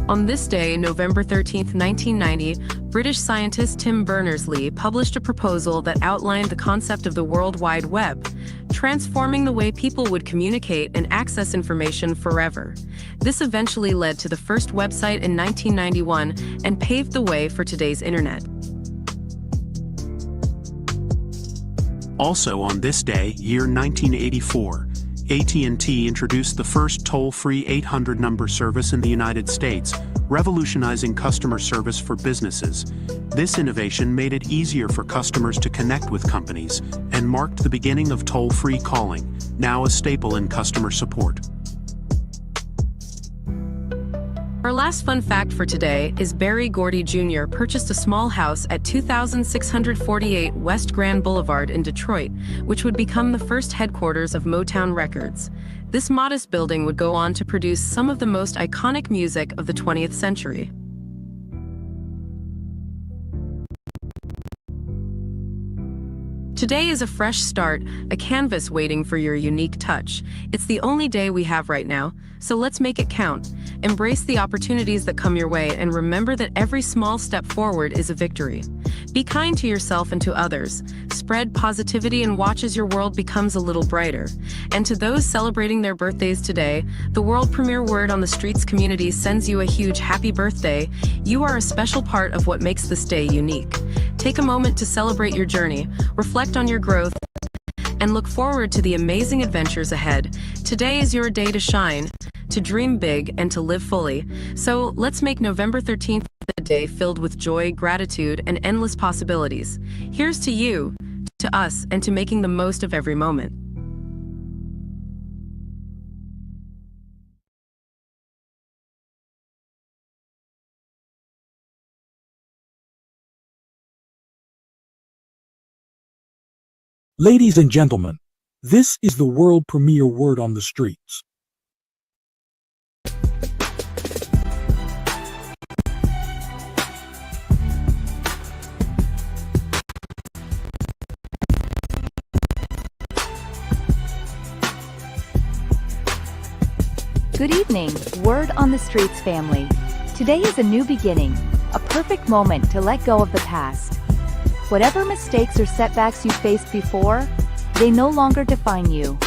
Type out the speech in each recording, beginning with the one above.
On this day, November 13, 1990, British scientist Tim Berners-Lee published a proposal that outlined the concept of the World Wide Web, transforming the way people would communicate and access information forever. This eventually led to the first website in 1991 and paved the way for today's internet. Also on this day, year 1984, AT&T introduced the first toll-free 800 number service in the United States, revolutionizing customer service for businesses. This innovation made it easier for customers to connect with companies and marked the beginning of toll-free calling, now a staple in customer support. Our last fun fact for today is Berry Gordy Jr. purchased a small house at 2648 West Grand Boulevard in Detroit, which would become the first headquarters of Motown Records. This modest building would go on to produce some of the most iconic music of the 20th century. Today is a fresh start, a canvas waiting for your unique touch. It's the only day we have right now, so let's make it count. Embrace the opportunities that come your way and remember that every small step forward is a victory. Be kind to yourself and to others. Spread positivity and watch as your world becomes a little brighter. And to those celebrating their birthdays today, the world premiere Word on the Streets community sends you a huge happy birthday. You are a special part of what makes this day unique. Take a moment to celebrate your journey, reflect on your growth, and look forward to the amazing adventures ahead. Today is your day to shine, to dream big, and to live fully. So let's make November 13th a day filled with joy, gratitude, and endless possibilities. Here's to you, to us, and to making the most of every moment. Ladies and gentlemen, this is the world premiere Word on the Streets. Good evening, Word on the Streets family. Today is a new beginning, a perfect moment to let go of the past. Whatever mistakes or setbacks you faced before, they no longer define you.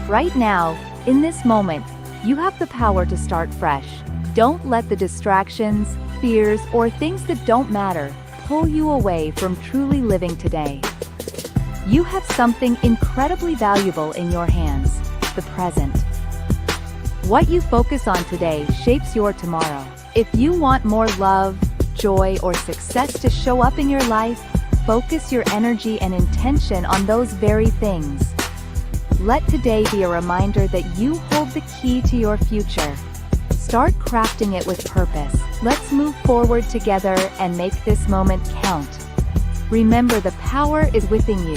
Right now, in this moment, you have the power to start fresh. Don't let the distractions, fears, or things that don't matter pull you away from truly living today. You have something incredibly valuable in your hands, the present. What you focus on today shapes your tomorrow. If you want more love, joy, or success to show up in your life, focus your energy and intention on those very things. Let today be a reminder that you hold the key to your future. Start crafting it with purpose. Let's move forward together and make this moment count. Remember, the power is within you.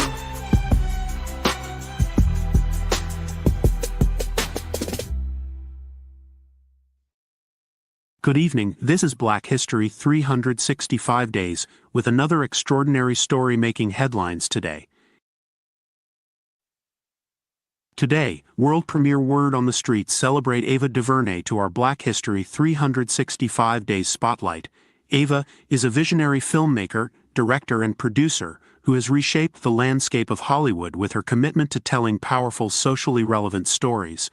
Good evening, this is Black History 365 Days, with another extraordinary story making headlines today. Today, world premiere Word on the Streets celebrate Ava DuVernay to our Black History 365 Days spotlight. Ava is a visionary filmmaker, director and producer who has reshaped the landscape of Hollywood with her commitment to telling powerful socially relevant stories.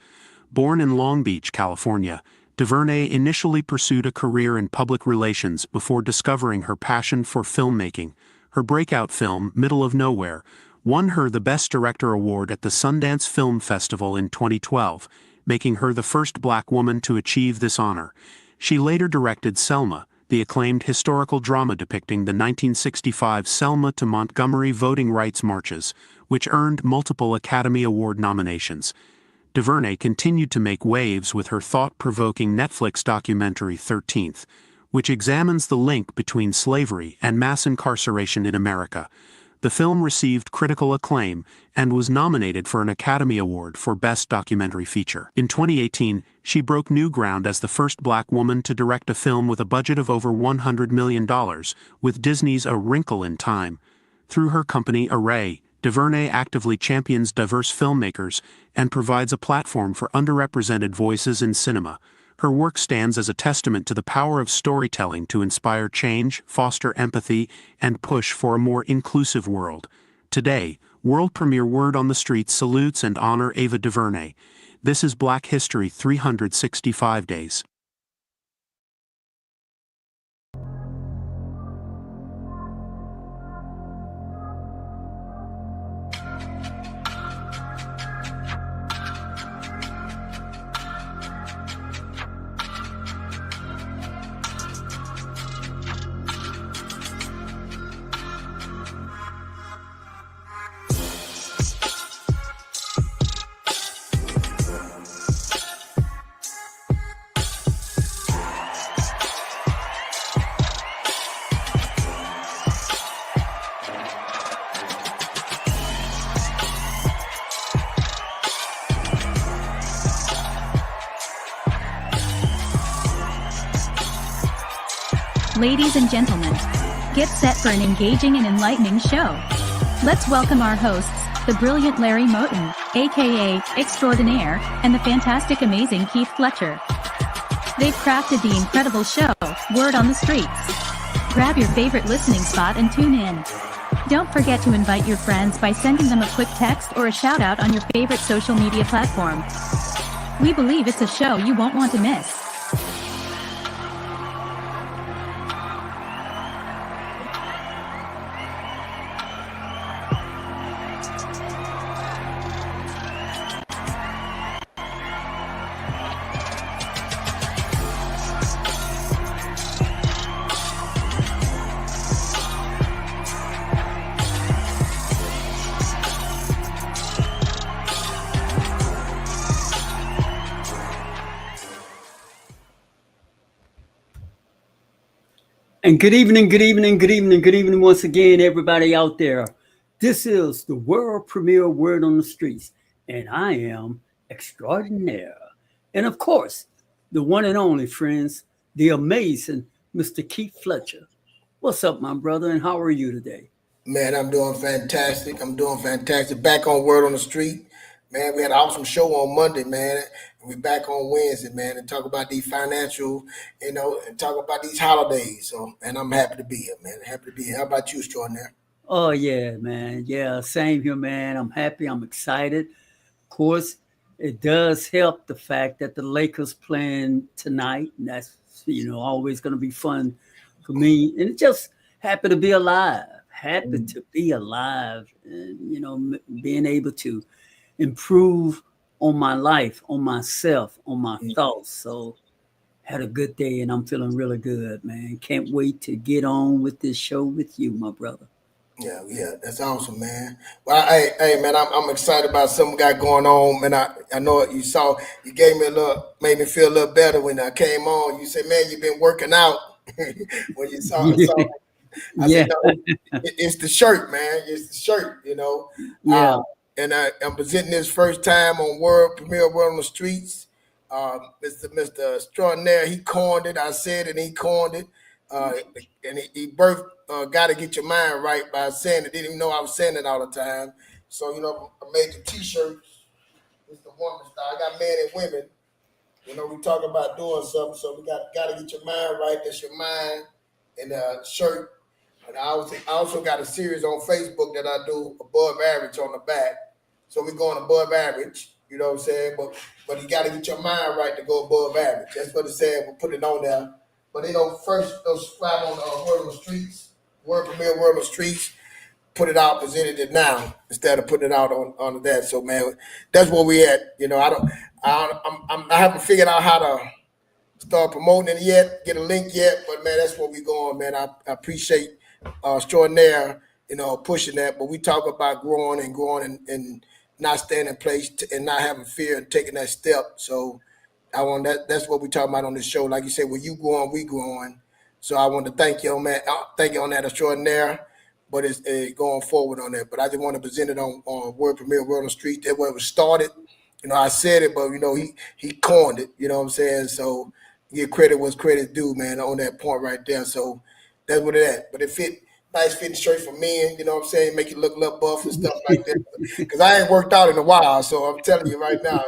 Born in Long Beach, California, DuVernay initially pursued a career in public relations before discovering her passion for filmmaking. Her breakout film, Middle of Nowhere, won her the Best Director award at the Sundance Film Festival in 2012, making her the first Black woman to achieve this honor. She later directed Selma, the acclaimed historical drama depicting the 1965 Selma to Montgomery voting rights marches, which earned multiple Academy Award nominations. DuVernay continued to make waves with her thought-provoking Netflix documentary 13th, which examines the link between slavery and mass incarceration in America. The film received critical acclaim and was nominated for an Academy Award for Best Documentary Feature. In 2018, she broke new ground as the first Black woman to direct a film with a budget of over $100 million, with Disney's A Wrinkle in Time. Through her company Array, DuVernay actively champions diverse filmmakers and provides a platform for underrepresented voices in cinema. Her work stands as a testament to the power of storytelling to inspire change, foster empathy, and push for a more inclusive world. Today, world premiere Word on the Street salutes and honor Ava DuVernay. This is Black History 365 Days. Ladies and gentlemen, get set for an engaging and enlightening show. Let's welcome our hosts, the brilliant Larry Moten, aka Extraordinaire, and the fantastic amazing Keith Fletcher. They've crafted the incredible show, Word on the Streets. Grab your favorite listening spot and tune in. Don't forget to invite your friends by sending them a quick text or a shout out on your favorite social media platform. We believe it's a show you won't want to miss. And good evening once again, everybody out there. This is the world premiere Word on the Streets, and I am Extraordinaire. And of course, the one and only, friends, the amazing Mr. Keith Fletcher. What's up, my brother, and how are you today? Man, I'm doing fantastic. Back on Word on the Street. Man, we had an awesome show on Monday, man. And we're back on Wednesday, man, and talk about these financial, and talk about these holidays. So, and I'm happy to be here, man. Happy to be here. How about you, Extraordinaire? Oh, yeah, man. Yeah, same here, man. I'm happy. I'm excited. Of course, it does help the fact that the Lakers playing tonight. And that's, always going to be fun for me. And it just happy to be alive. Happy to be alive. And, being able to improve on my life, on myself, on my thoughts. So had a good day and I'm feeling really good, man. Can't wait to get on with this show with you, my brother. Yeah, that's awesome, man. Well, hey, man, I'm excited about something got going on, man. I know you saw, you gave me made me feel a little better when I came on. You said, man, you've been working out. When you saw I said, no, it's the shirt, man. It's the shirt, Yeah. And I'm presenting this first time on World Premiere Word on the Streets. Mr. Extraordinaire, he coined it. I said it, and he coined it. And he birthed Gotta Get Your Mind Right by saying it. Didn't even know I was saying it all the time. So, I made the T-shirts. It's the woman style. I got men and women. We talk about doing something. So we gotta get your mind right. That's your mind. And shirt. And I also got a series on Facebook that I do above average on the back. So we're going above average, you know what I'm saying? But you got to get your mind right to go above average. That's what it said. We'll put it on there. But first subscribe on Word on the Streets, Word Premiere Word on the Streets. Put it out, presented it now instead of putting it out on that. So man, that's where we at. I haven't figured out how to start promoting it yet, get a link yet. But man, that's where we going, man. I appreciate Extraordinaire, pushing that. But we talk about growing and not staying in place and not having fear and taking that step. So I want that's what we talk about on this show. Like you said, when you growing, we growing. So I want to thank you on that. Thank you on that, Extraordinaire. But it's going forward on that. But I just want to present it on Word Premiere Word on the Street. That's where it was started. I said it, but he coined it. You know what I'm saying? So give credit what's credit due, man, on that point right there. So that's what it is. But it fit. Nice fitting shirt for men, you know what I'm saying? Make you look a little buff and stuff like that. Because I ain't worked out in a while, so I'm telling you right now.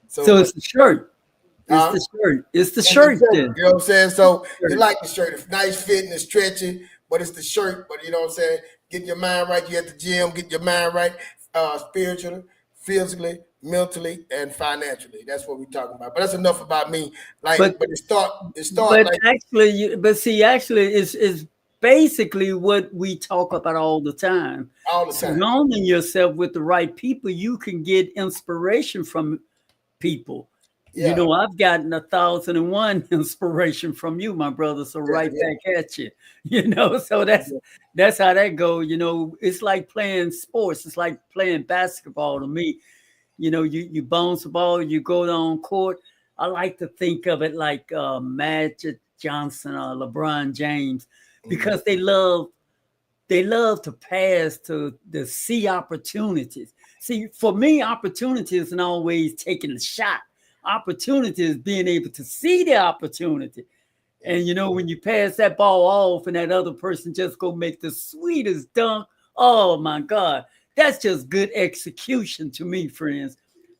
So it's a shirt. It's the shirt. It's the It's shirt the then. shirt, you know what I'm saying? So you Shirt. like the shirt. It's nice fitting, it's stretchy, but it's the shirt. But you know what I'm saying? Getting your mind right. You at the gym, get your mind right, spiritually, physically, mentally, and financially. That's what we're talking about. But that's enough about me. But But it start but like actually, it's basically what we talk about all the time. all the time. Surrounding yourself with the right people, you can get inspiration from people. You Yeah, know, I've gotten 1,001 inspiration from you, my brother. So yeah, right yeah. back at you. You know, so that's how that goes. You know, it's like playing sports. It's like playing basketball to me. You know, you bounce the ball, you go down court. I like to think of it like Magic Johnson or LeBron James because they love to pass to see opportunities. See, for me, opportunity isn't always taking a shot. Opportunity is being able to see the opportunity. And you know, when you pass that ball off and that other person just go make the sweetest dunk, oh my God, that's just good execution to me, friends.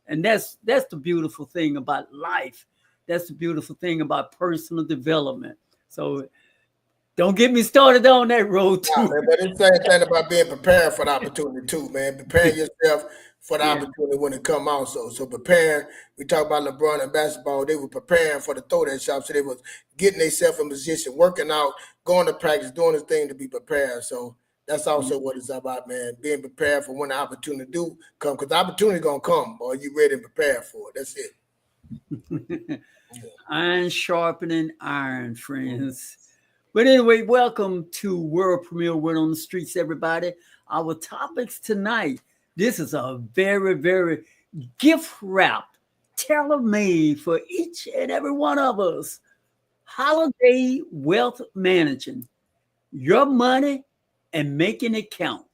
And that's the beautiful thing about life. That's the beautiful thing about personal development. So don't get me started on that road Nah, too. man, but it's the same thing about being prepared for the opportunity too, man. Preparing yourself for the Yeah. opportunity when it come out. So preparing, we talk about LeBron and basketball, they were preparing for the throw that shot. So they was getting themselves in position, working out, going to practice, doing this thing to be prepared. So that's also what it's about, man. Being prepared for when the opportunity do come. Because the opportunity gonna come, or you ready and prepared for it. That's it. Iron sharpening iron, friends. But anyway, welcome to World Premiere Word on the Streets, everybody. Our topics tonight, this is a very, very gift wrapped, tailor made for each and every one of us. Holiday wealth managing your money and making it count.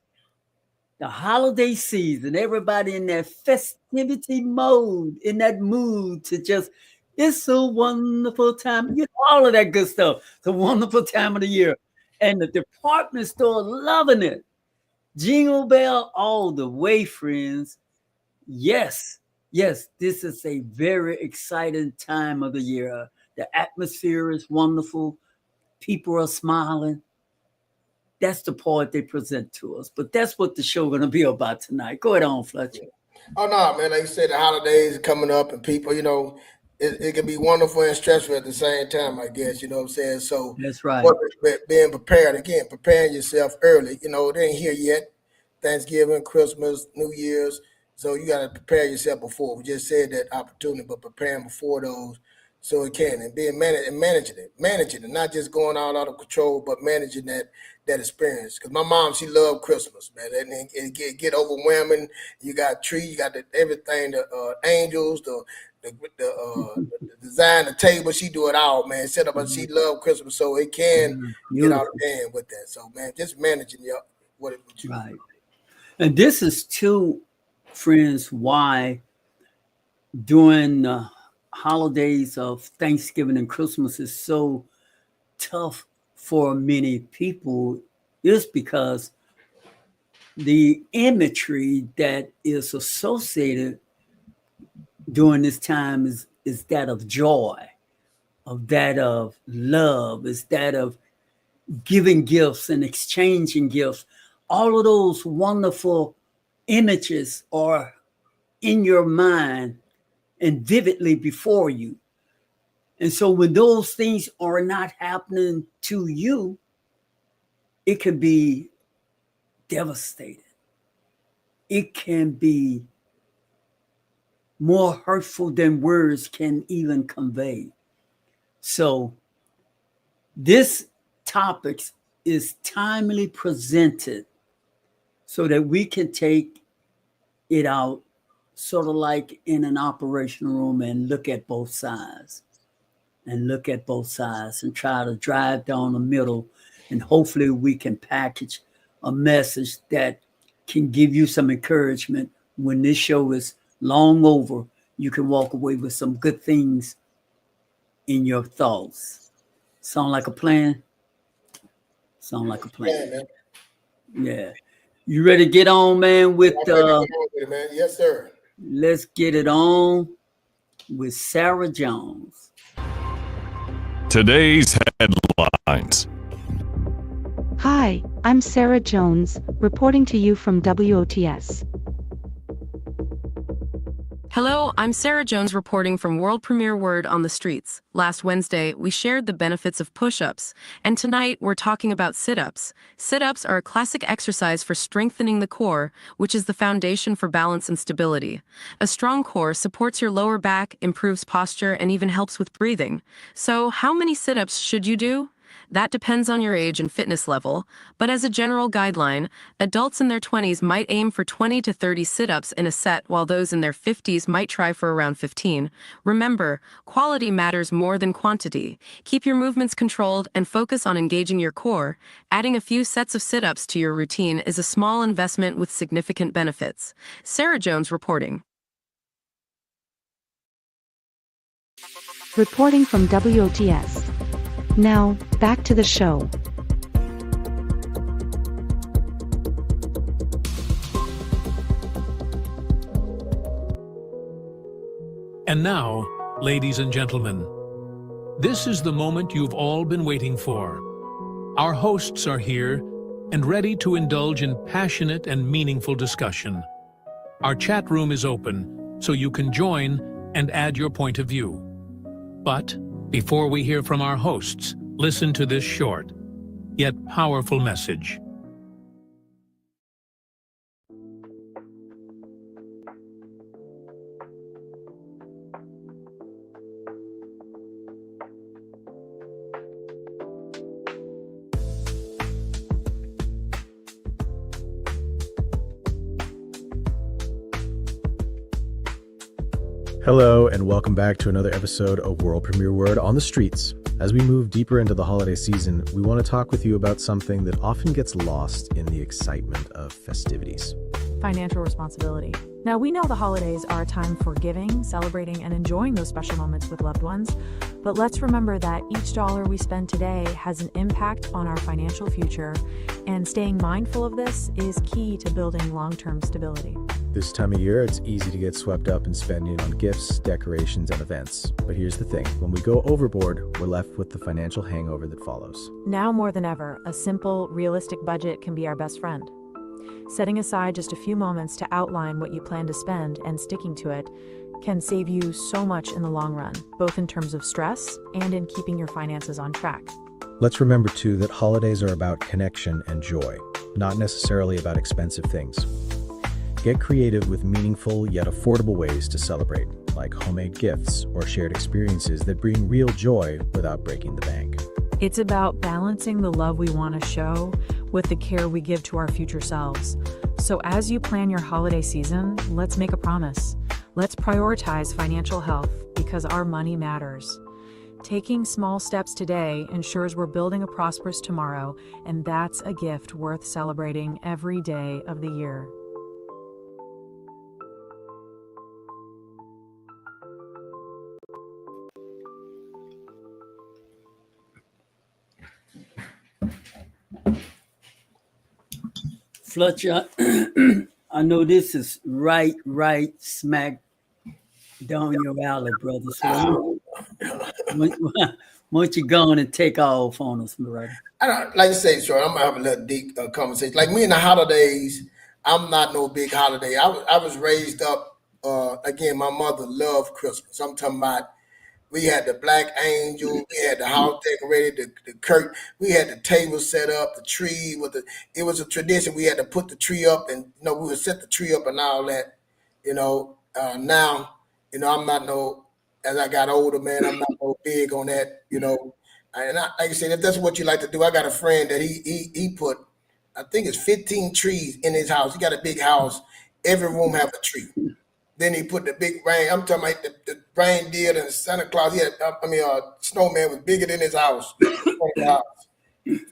The holiday season, everybody in that festivity mode, in that mood to just, it's a wonderful time. You know, all of that good stuff. It's a wonderful time of the year. And the department store loving it. Jingle bell all the way, friends. Yes, yes, this is a very exciting time of the year. The atmosphere is wonderful. People are smiling. That's the part they present to us. But that's what the show going to be about tonight. Go ahead on, Fletcher. Oh no, man! Like you said, the holidays are coming up, and people, it can be wonderful and stressful at the same time. I guess you know what I'm saying. So, That's right. what being prepared again, preparing yourself early. You know, they ain't here yet. Thanksgiving, Christmas, New Year's. So you got to prepare yourself before. We just said that opportunity, but preparing before those, so it can and being managing it, not just going all out of control, but managing that experience. Because my mom, she loved Christmas, man, and it get overwhelming. You got tree, you got everything, the angels, the design, the table. She do it all, man. Set up, she loved Christmas, so it can get out Beautiful. of hand with that. So, man, just managing what you Right. And this is too, friends, why during the holidays of Thanksgiving and Christmas is so tough for many people is because the imagery that is associated during this time is that of joy, of that of love, is that of giving gifts and exchanging gifts. All of those wonderful images are in your mind and vividly before you. And so when those things are not happening to you, it can be devastating. It can be more hurtful than words can even convey. So this topic is timely presented so that we can take it out sort of like in an operational room and look at both sides and try to drive down the middle. And hopefully we can package a message that can give you some encouragement when this show is long over. You can walk away with some good things in your thoughts. Sound like a plan? Sound like a plan. man. Yeah. You ready to get on, man, with I'm ready to get on with it, man. Yes, sir. let's get it on with Sarah Jones. Today's headlines. Hi, I'm Sarah Jones, reporting to you from WOTS. Hello, I'm Sarah Jones reporting from World Premiere Word on the Streets. Last Wednesday, we shared the benefits of push-ups, and tonight we're talking about sit-ups. Sit-ups are a classic exercise for strengthening the core, which is the foundation for balance and stability. A strong core supports your lower back, improves posture, and even helps with breathing. So, how many sit-ups should you do? That depends on your age and fitness level, but as a general guideline, adults in their 20s might aim for 20 to 30 sit-ups in a set, while those in their 50s might try for around 15. Remember, quality matters more than quantity. Keep your movements controlled and focus on engaging your core. Adding a few sets of sit-ups to your routine is a small investment with significant benefits. Sarah Jones reporting. Reporting from WOTS. Now, back to the show. And now, ladies and gentlemen, this is the moment you've all been waiting for. Our hosts are here and ready to indulge in passionate and meaningful discussion. Our chat room is open, so you can join and add your point of view. But before we hear from our hosts, listen to this short, yet powerful message. Hello, and welcome back to another episode of World Premiere Word on the Streets. As we move deeper into the holiday season, we want to talk with you about something that often gets lost in the excitement of festivities. Financial responsibility. Now, we know the holidays are a time for giving, celebrating, and enjoying those special moments with loved ones, but let's remember that each dollar we spend today has an impact on our financial future, and staying mindful of this is key to building long-term stability. This time of year, it's easy to get swept up in spending on gifts, decorations, and events. But here's the thing, when we go overboard, we're left with the financial hangover that follows. Now more than ever, a simple, realistic budget can be our best friend. Setting aside just a few moments to outline what you plan to spend and sticking to it can save you so much in the long run, both in terms of stress and in keeping your finances on track. Let's remember, too, that holidays are about connection and joy, not necessarily about expensive things. Get creative with meaningful yet affordable ways to celebrate, like homemade gifts or shared experiences that bring real joy without breaking the bank. It's about balancing the love we want to show with the care we give to our future selves. So as you plan your holiday season, let's make a promise. Let's prioritize financial health because our money matters. Taking small steps today ensures we're building a prosperous tomorrow, and that's a gift worth celebrating every day of the year. Fletcher, I know this is right smack down your alley, brother. So why don't you go on and take off on us, brother? I don't like you say, Troy. I'm gonna have a little deep conversation. Like me in the holidays, I'm not no big holiday. I was raised up. Again, my mother loved Christmas. I'm talking about. We had the black angel. We had the house decorated, the curtain. We had the table set up, the tree with the. It was a tradition. We had to put the tree up, and we would set the tree up and all that. Now, I'm not no. As I got older, man, I'm not no big on that. And like I said, if that's what you like to do, I got a friend that he put, I think it's 15 trees in his house. He got a big house. Every room have a tree. Then he put the big rain. I'm talking about the reindeer and Santa Claus. He had, snowman was bigger than his house.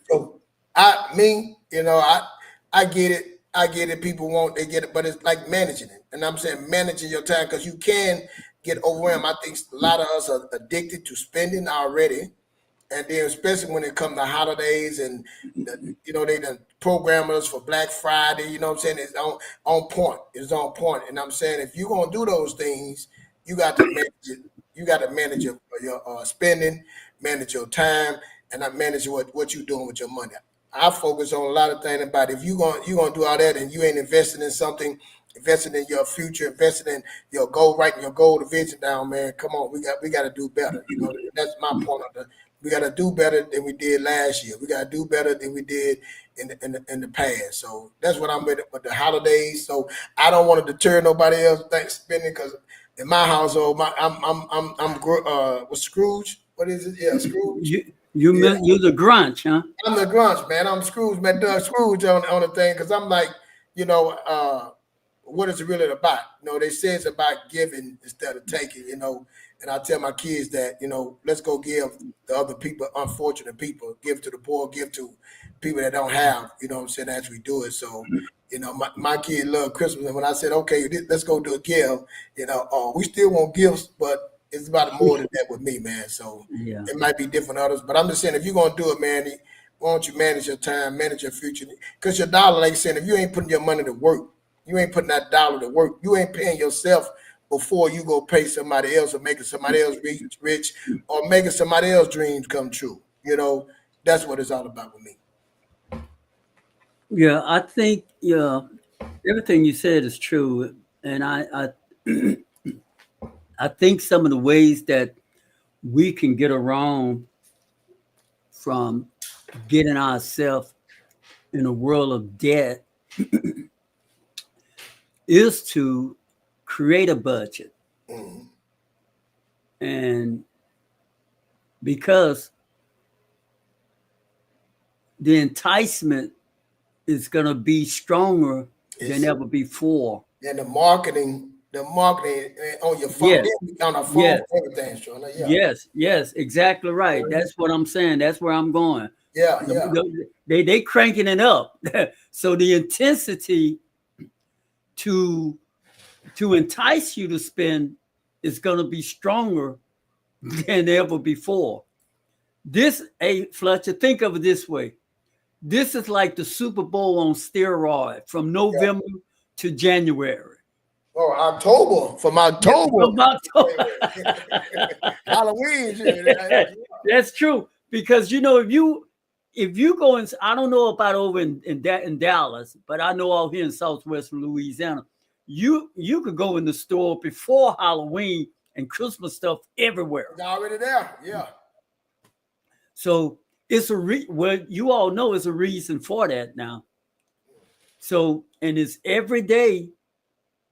So I get it. I get it. People they get it, but it's like managing it. And I'm saying managing your time because you can get overwhelmed. I think a lot of us are addicted to spending already. And then especially when it comes to holidays and, they done program us for Black Friday, you know what I'm saying? It's on point. It's on point. And I'm saying if you're going to do those things, you got to You got to manage your spending, manage your time, and not manage what you're doing with your money. I focus on a lot of things about if you're gonna do all that and you ain't investing in something, investing in your future, investing in your goal, writing your goal, the vision down, man. Come on, we got to do better. You know, that's my point of the. We got to do better than we did last year. We got to do better than we did in the past. So that's what I'm with the holidays. So I don't want to deter nobody else spending because in my household, what's Scrooge? What is it? Yeah, Scrooge. You're the Grunch, huh? I'm the Grunch, man. I'm Scrooge, man. Doug Scrooge on the thing because I'm like, what is it really about? They say it's about giving instead of taking, and I tell my kids that, let's go give the other people, unfortunate people, give to the poor, give to people that don't have, what I'm saying, as we do it. So, my kids love Christmas. And when I said, okay, let's go do a give, we still want gifts, but it's about more than that with me, man. So It might be different others, but I'm just saying, if you're going to do it, man, why don't you manage your time, manage your future? Because your dollar, like I said, if you ain't putting your money to work, you ain't putting that dollar to work. You ain't paying yourself before you go pay somebody else or making somebody else rich or making somebody else's dreams come true. That's what it's all about with me. Yeah, I think everything you said is true, and I I think some of the ways that we can get around from getting ourselves in a world of debt is to create a budget. Mm-hmm. And because the enticement is going to be stronger than ever before. And the marketing on your phone, on our phone, everything, Sean. Yeah. Yes, exactly right. That's what I'm saying. That's where I'm going. Yeah. They cranking it up. So the intensity to entice you to spend is going to be stronger than ever before. Fletcher, think of it this way. This is like the Super Bowl on steroid from November to January. Oh, October. From October. Halloween. That's true. Because if you go in, I don't know about over in Dallas, but I know out here in Southwest Louisiana, you could go in the store before Halloween and Christmas stuff everywhere. It's already there. Yeah. So it's you all know it's a reason for that now. So, and it's every day,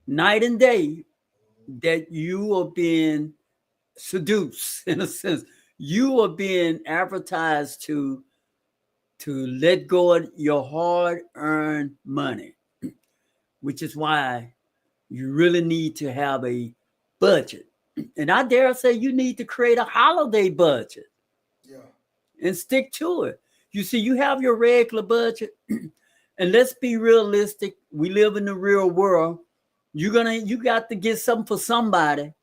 night and day, that you are being seduced, in a sense. You are being advertised to let go of your hard-earned money, which is why you really need to have a budget. And I dare say you need to create a holiday budget. Yeah. And stick to it. You see, you have your regular budget, and let's be realistic. We live in the real world. You got to get something for somebody,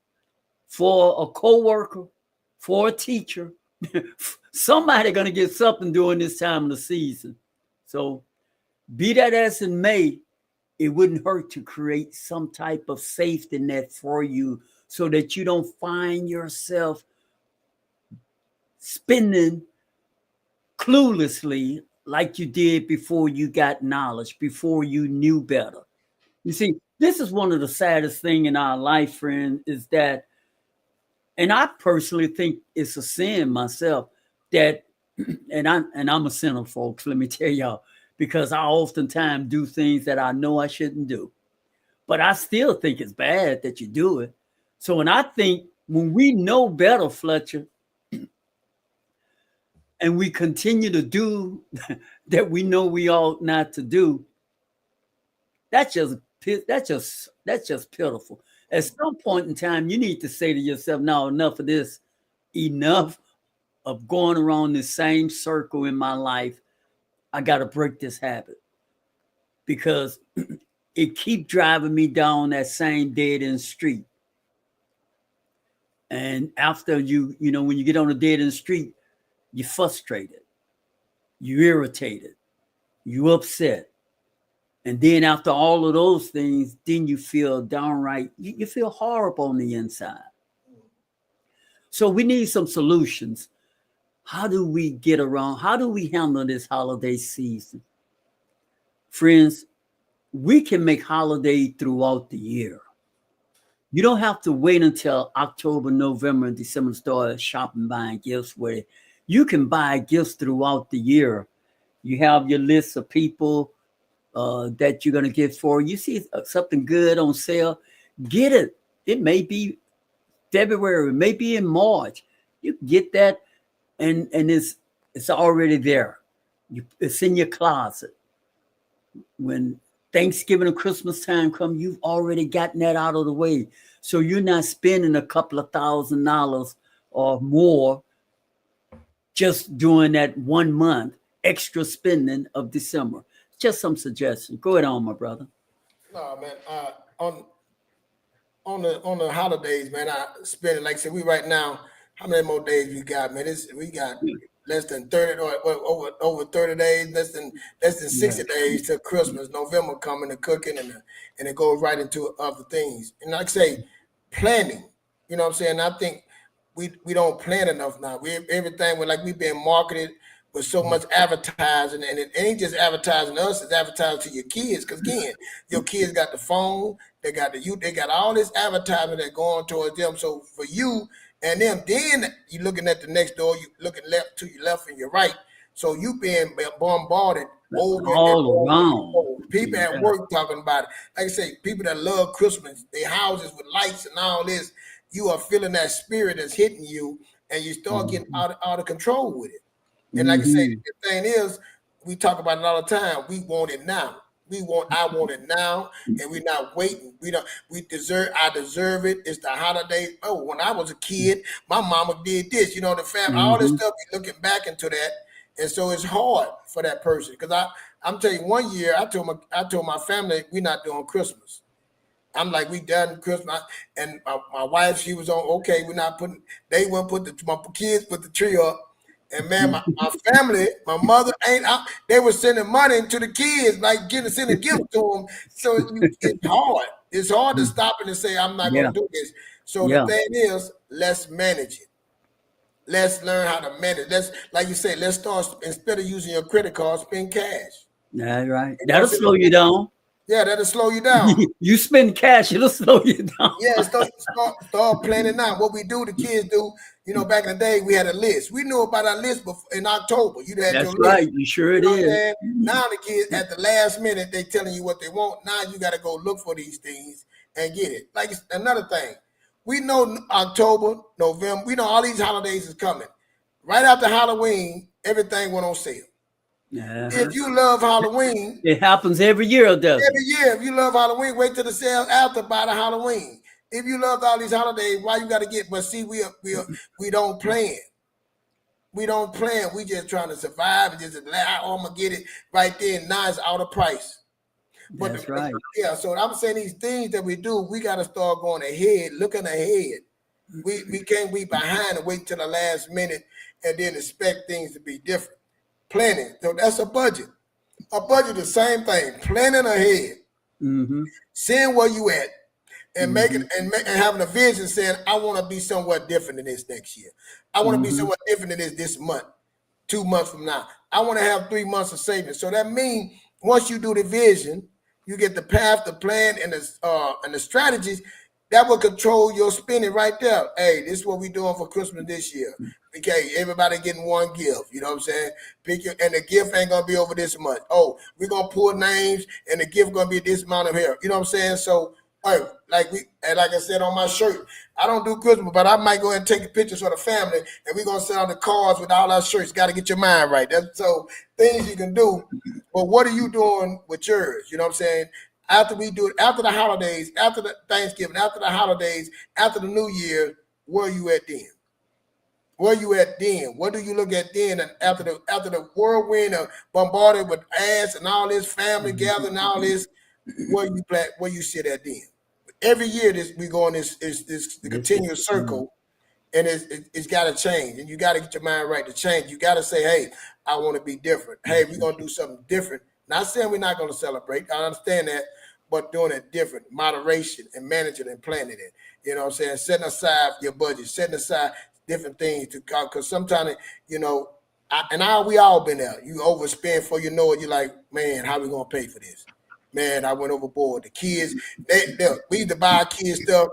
for a coworker, for a teacher. Somebody gonna get something during this time of the season. So, be that as it may, it wouldn't hurt to create some type of safety net for you, so that you don't find yourself spending cluelessly like you did before you got knowledge, before you knew better. You see, this is one of the saddest things in our life, friend, is that, and I personally think it's a sin myself, that, and I'm a sinner, folks, let me tell y'all, because I oftentimes do things that I know I shouldn't do. But I still think it's bad that you do it. So when we know better, Fletcher, and we continue to do that we know we ought not to do, that's just pitiful. At some point in time, you need to say to yourself, no, enough of this, enough of going around the same circle in my life. I got to break this habit, because it keep driving me down that same dead-end street. And after when you get on a dead-end street, you're frustrated, you're irritated, you're upset. And then after all of those things, then you feel downright, you feel horrible on the inside. So we need some solutions. How do we get around? How do we handle this holiday season? Friends, we can make holiday throughout the year. You don't have to wait until October, November, and December to start shopping, buying gifts. Where you can buy gifts throughout the year. You have your list of people that you're going to get for. You see something good on sale, get it. It may be February, maybe in March. You get that, and it's already there. It's in your closet. When Thanksgiving and Christmas time come, you've already gotten that out of the way. So you're not spending a couple of $1,000s or more just during that 1 month extra spending of December. Just some suggestions. Go ahead on, my brother. No, man. On the holidays, man, I spend it. Like I said, we right now, how many more days we got, man? We got less than 30 or over 30 days, less than 60 days till Christmas. November coming, the cooking, and it goes right into other things. And like I say, planning. You know what I'm saying? I think we don't plan enough now. Everything we've been marketed with so much advertising, and it ain't just advertising us, it's advertising to your kids. Because again, your kids got the phone, they got they got all this advertising that going towards them. So for you and them, then you looking at the next door, you looking left to your left and your right. So you being bombarded over all around. People at work talking about it. Like I say, people that love Christmas, their houses with lights and all this, you are feeling that spirit that's hitting you, and you start getting out of control with it. And like I say, the thing is, we talk about it all the time. We want it now. I want it now, and we're not waiting. I deserve it. It's the holiday. Oh, when I was a kid, my mama did this. The family, all this stuff. You're looking back into that, and so it's hard for that person. Because I'm telling you, one year I told my family we're not doing Christmas. I'm like, we done Christmas, and my wife, she was on. Okay, we're not putting. They won't my kids put the tree up. And man, my family, my mother ain't out. They were sending money to the kids, like sending gifts to them. So it's hard. It's hard to stop it and say, I'm not going to do this. So the thing is, let's manage it. Let's learn how to manage. Like you say, let's start, instead of using your credit card, spend cash. That's right. That'll slow you down. Yeah, that'll slow you down. You spend cash, it'll slow you down. Yeah, start planning now. What we do, the kids do. Back in the day, we had a list. We knew about our list in October. You had That's your right. list. You sure it is. Now the kids, at the last minute, they telling you what they want. Now you got to go look for these things and get it. Like another thing, we know October, November. We know all these holidays is coming. Right after Halloween, everything went on sale. If you love Halloween, it happens every year, doesn't it? Every year, if you love Halloween, wait till the sale after buy the Halloween. If you love all these holidays, why you got to get? But see, we don't plan. We don't plan. We just trying to survive and just I'm gonna get it right there. Now it's out of price. But that's right. Yeah. So I'm saying these things that we do, we got to start going ahead, looking ahead. We can't be behind and wait till the last minute and then expect things to be different. Planning. So that's a budget. A budget, the same thing. Planning ahead. Seeing where you at. And making and having a vision saying, I want to be somewhat different than this next year. I want to be somewhat different than this month, 2 months from now. I want to have 3 months of savings. So that means once you do the vision, you get the path, the plan, and the strategies that will control your spending right there. Hey, this is what we're doing for Christmas this year. Okay, everybody getting one gift. You know what I'm saying? And the gift ain't gonna be over this much. Oh, we're gonna pull names, and the gift gonna be this amount of hair. You know what I'm saying? So. Like I said on my shirt, I don't do Christmas, but I might go ahead and take pictures for the family, and we're gonna send out the cards with all our shirts. Got to get your mind right. So things you can do, but what are you doing with yours? You know what I'm saying? After we do it, after the holidays, after the Thanksgiving, after the holidays, after the New Year, where are you at then? Where you at then? What do you look at then? And after the whirlwind of bombarded with ads and all this family gathering, all this, where you sit at then? Every year we go on this continuous circle, and it's got to change, and you got to get your mind right to change. You got to say, hey, I want to be different. Hey, we're going to do something different. Not saying we're not going to celebrate. I understand that, but doing it different, moderation and managing and planning it. You know what I'm saying? Setting aside your budget, setting aside, different things to call. Because sometimes, you know, we all been there. You overspend for you know it. You're like, man, how we gonna pay for this? Man, I went overboard. The kids, we used to buy our kids stuff,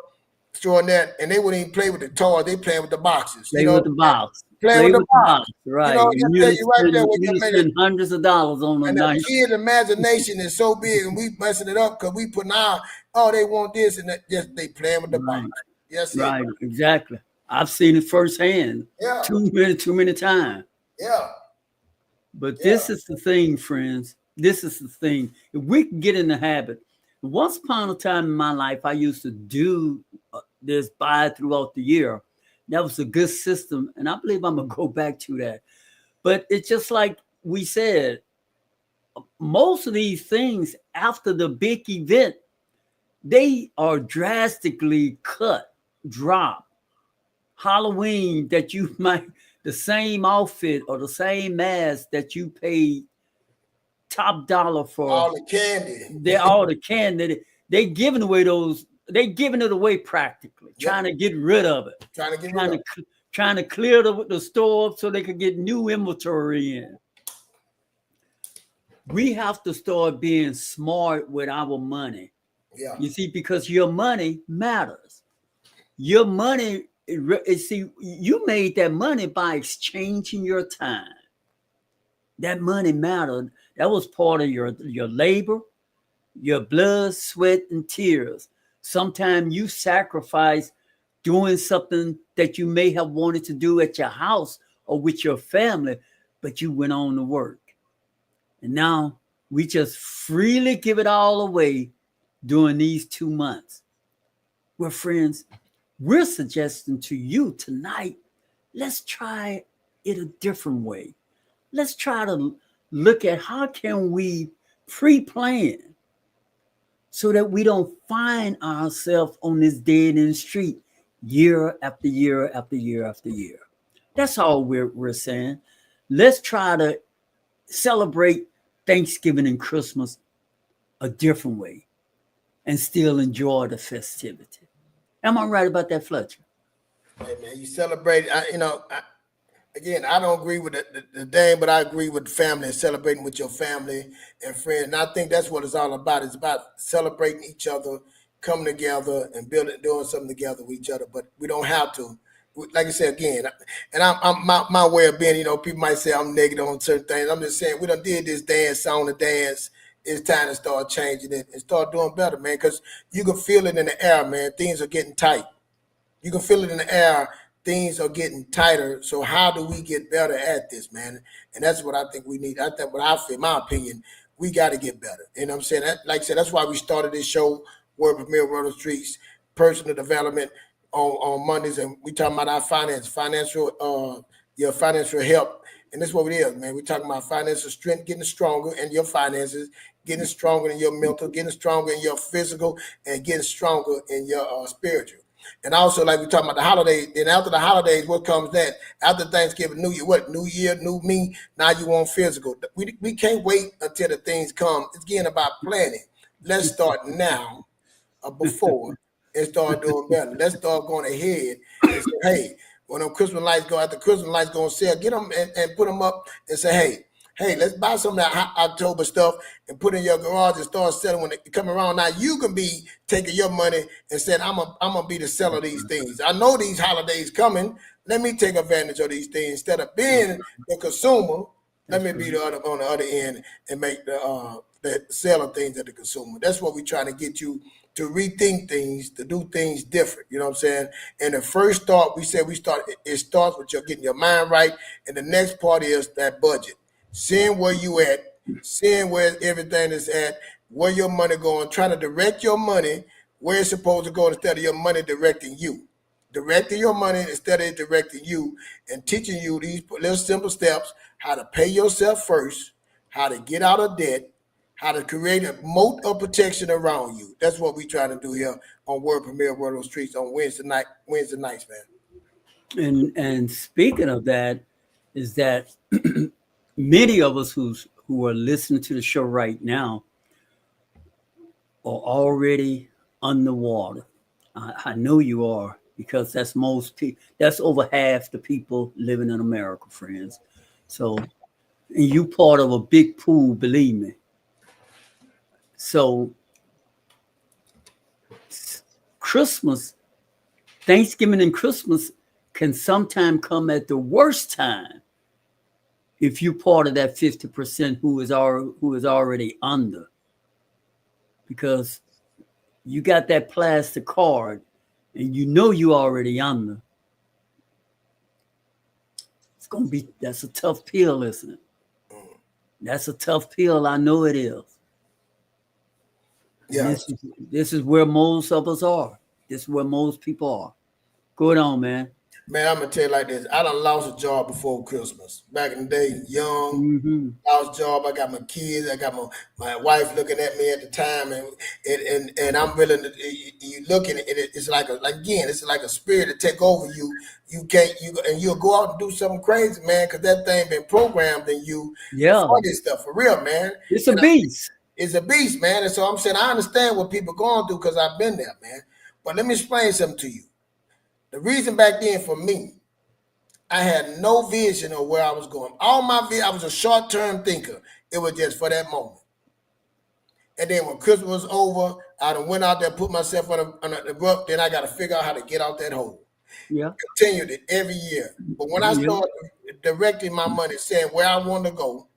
throwing that, and they wouldn't even play with the toys. They playing with the boxes. Play with the box. Playing with the box. Right. You know, And you right there when you spend hundreds of dollars on a and nice. the kid's imagination is so big, and we messing it up because we putting our, oh, they want this, and that, just they playing with the box. Yes, right, exactly. I've seen it firsthand. Yeah. Too many times. Yeah. But this is the thing, friends. This is the thing. If we can get in the habit, once upon a time in my life, I used to do this buy throughout the year. That was a good system, and I believe I'm gonna go back to that. But it's just like we said, most of these things after the big event, they are drastically drop. Halloween, that you might, the same outfit or the same mask that you paid top dollar for. All the candy. All the candy. They giving away those, they giving it away practically, trying to get rid of it. Trying to clear the store up so they could get new inventory in. We have to start being smart with our money. Yeah. You see, because your money matters. Your money, see, you made that money by exchanging your time. That money mattered. That was part of your labor, your blood, sweat, and tears. Sometimes you sacrifice doing something that you may have wanted to do at your house or with your family, but you went on to work. And now we just freely give it all away during these 2 months. Well, friends, we're suggesting to you tonight, let's try it a different way. Let's try to look at how can we pre-plan so that we don't find ourselves on this dead-end street year after year after year after year. That's all we're saying. Let's try to celebrate Thanksgiving and Christmas a different way and still enjoy the festivity. Am I right about that, Fletcher? Hey, man, you celebrate, again, I don't agree with the thing, but I agree with the family and celebrating with your family and friends. And I think that's what it's all about. It's about celebrating each other, coming together and doing something together with each other. But we don't have to. Like I said, again, and I'm my way of being, people might say I'm negative on certain things. I'm just saying we done did this dance, song to dance. It's time to start changing it and start doing better, man, because you can feel it in the air, man. Things are getting tight. You can feel it in the air. Things are getting tighter. So how do we get better at this, man? And that's what I think we need. I think what I feel, my opinion, we got to get better. You know what I'm saying? Like I said, that's why we started this show, World Premier World on the Streets, personal development on Mondays. And we talking about our financial help. And that's what it is, man. We're talking about financial strength, getting stronger in your finances, getting stronger in your mental, getting stronger in your physical, and getting stronger in your spiritual. And also, like we talking about the holidays, then after the holidays, what comes that? After Thanksgiving, New Year, what? New Year, new me, now you want physical. We can't wait until the things come. It's again about planning. Let's start now, before, and start doing better. Let's start going ahead and say, hey, when them Christmas lights go out, the Christmas lights go on sale, get them and put them up and say, hey, let's buy some of that October stuff and put in your garage and start selling when it come around. Now you can be taking your money and saying, I'm gonna be the seller of these things. I know these holidays coming. Let me take advantage of these things instead of being the consumer. Let me be on the other end and make the sell of things at the consumer. That's what we're trying to get you to rethink things, to do things different. You know what I'm saying? And the first thought it starts with you getting your mind right. And the next part is that budget. Seeing where you at, seeing where everything is at, where your money going, trying to direct your money where it's supposed to go instead of your money directing you. Directing your money instead of directing you, and teaching you these little simple steps, how to pay yourself first, how to get out of debt, how to create a moat of protection around you. That's what we trying to do here on World Premier World on the Streets on Wednesday nights, man. And speaking of that, is that many of us who are listening to the show right now are already underwater. I know you are. because that's most people. That's over half the people living in America, friends. So, and you part of a big pool, believe me. So, Christmas, Thanksgiving, and Christmas can sometimes come at the worst time if you're part of that 50% who is already under, because you got that plastic card and you know you already under. That's a tough pill, isn't it? That's a tough pill. I know it is. Yeah. This is where most of us are. This is where most people are. Go on, man. Man, I'm gonna tell you like this. I done lost a job before Christmas. Back in the day, young, lost job. I got my kids. I got my wife looking at me at the time, and I'm willing to. You looking at it. It's like it's like a spirit to take over you. You can't and you'll go out and do something crazy, man, because that thing been programmed in you. Yeah, for this stuff for real, man. It's a beast. It's a beast, man. And so I'm saying I understand what people going through because I've been there, man. But let me explain something to you. The reason back then for me, I had no vision of where I was going. I was a short-term thinker. It was just for that moment. And then when Christmas was over, I done went out there, put myself on a rut. Then I got to figure out how to get out that hole. Yeah. Continued it every year. But when I started directing my money, saying where I want to go,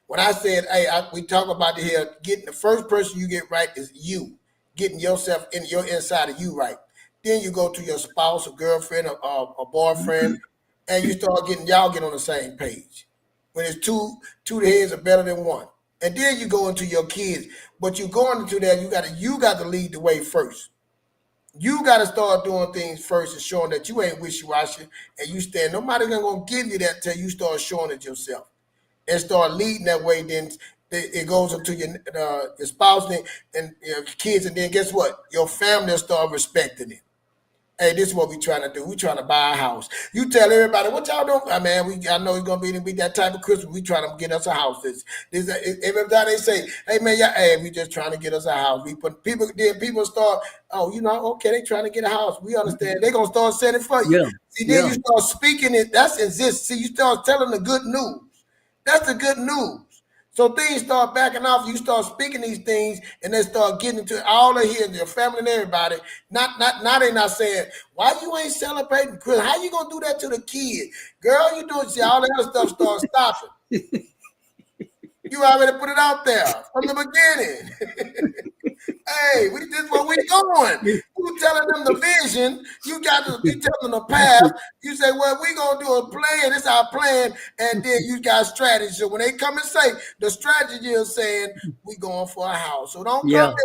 when I said, hey, we talk about it here, getting the first person you get right is you, getting yourself in your inside of you right. Then you go to your spouse, a girlfriend, a boyfriend, and you start y'all get on the same page. When it's two heads are better than one. And then you go into your kids. But you going into that, you got to lead the way first. You got to start doing things first and showing that you ain't wishy-washy and you stand. Nobody's going to give you that till you start showing it yourself. And start leading that way, then it goes into your spouse and your kids, and then guess what? Your family will start respecting it. Hey, this is what we trying to do. We trying to buy a house. You tell everybody, what y'all doing? I know it's gonna be that type of Christmas. We trying to get us a house. Every time they say, hey man, we just trying to get us a house. People start, okay, they trying to get a house. We understand. They gonna start saying it for you. Yeah. See, then you start speaking it. That's exist. See, you start telling the good news. That's the good news. So things start backing off. You start speaking these things, and they start getting into all of here, your family and everybody. They not saying, why you ain't celebrating Christmas? How you gonna do that to the kid? Girl, you doing all that other stuff start stopping. You already put it out there from the beginning. Hey, this is where we going. You telling them the vision. You got to be telling them the path. You say, well, we going to do a plan. It's our plan. And then you got strategy. So when they come and say, the strategy is saying, we going for a house. So don't come there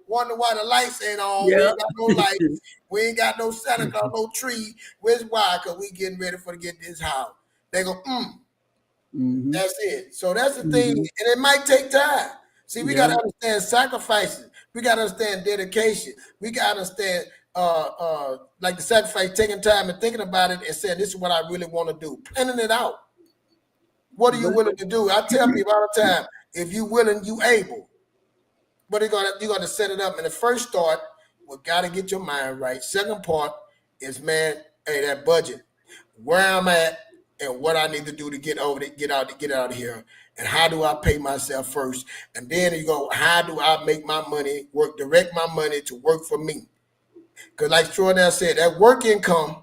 wonder why the lights ain't on. We ain't got no lights. We ain't got no Santa Claus, no tree. Where's why? Because we getting ready to get this house. They go, That's it. So that's the thing. And it might take time. See, we got to understand sacrifices. We got to understand dedication. We got to understand, like the sacrifice, taking time and thinking about it and saying, this is what I really want to do. Planning it out. What are you willing to do? I tell people all the time, if you willing, you able. But you're gonna set it up. And the first start, we got to get your mind right. Second part is, that budget. Where I'm at and what I need to do to get out of here. And how do I pay myself first? And then you go, how do I make my money work, direct my money to work for me? Because like Troy said, that work income,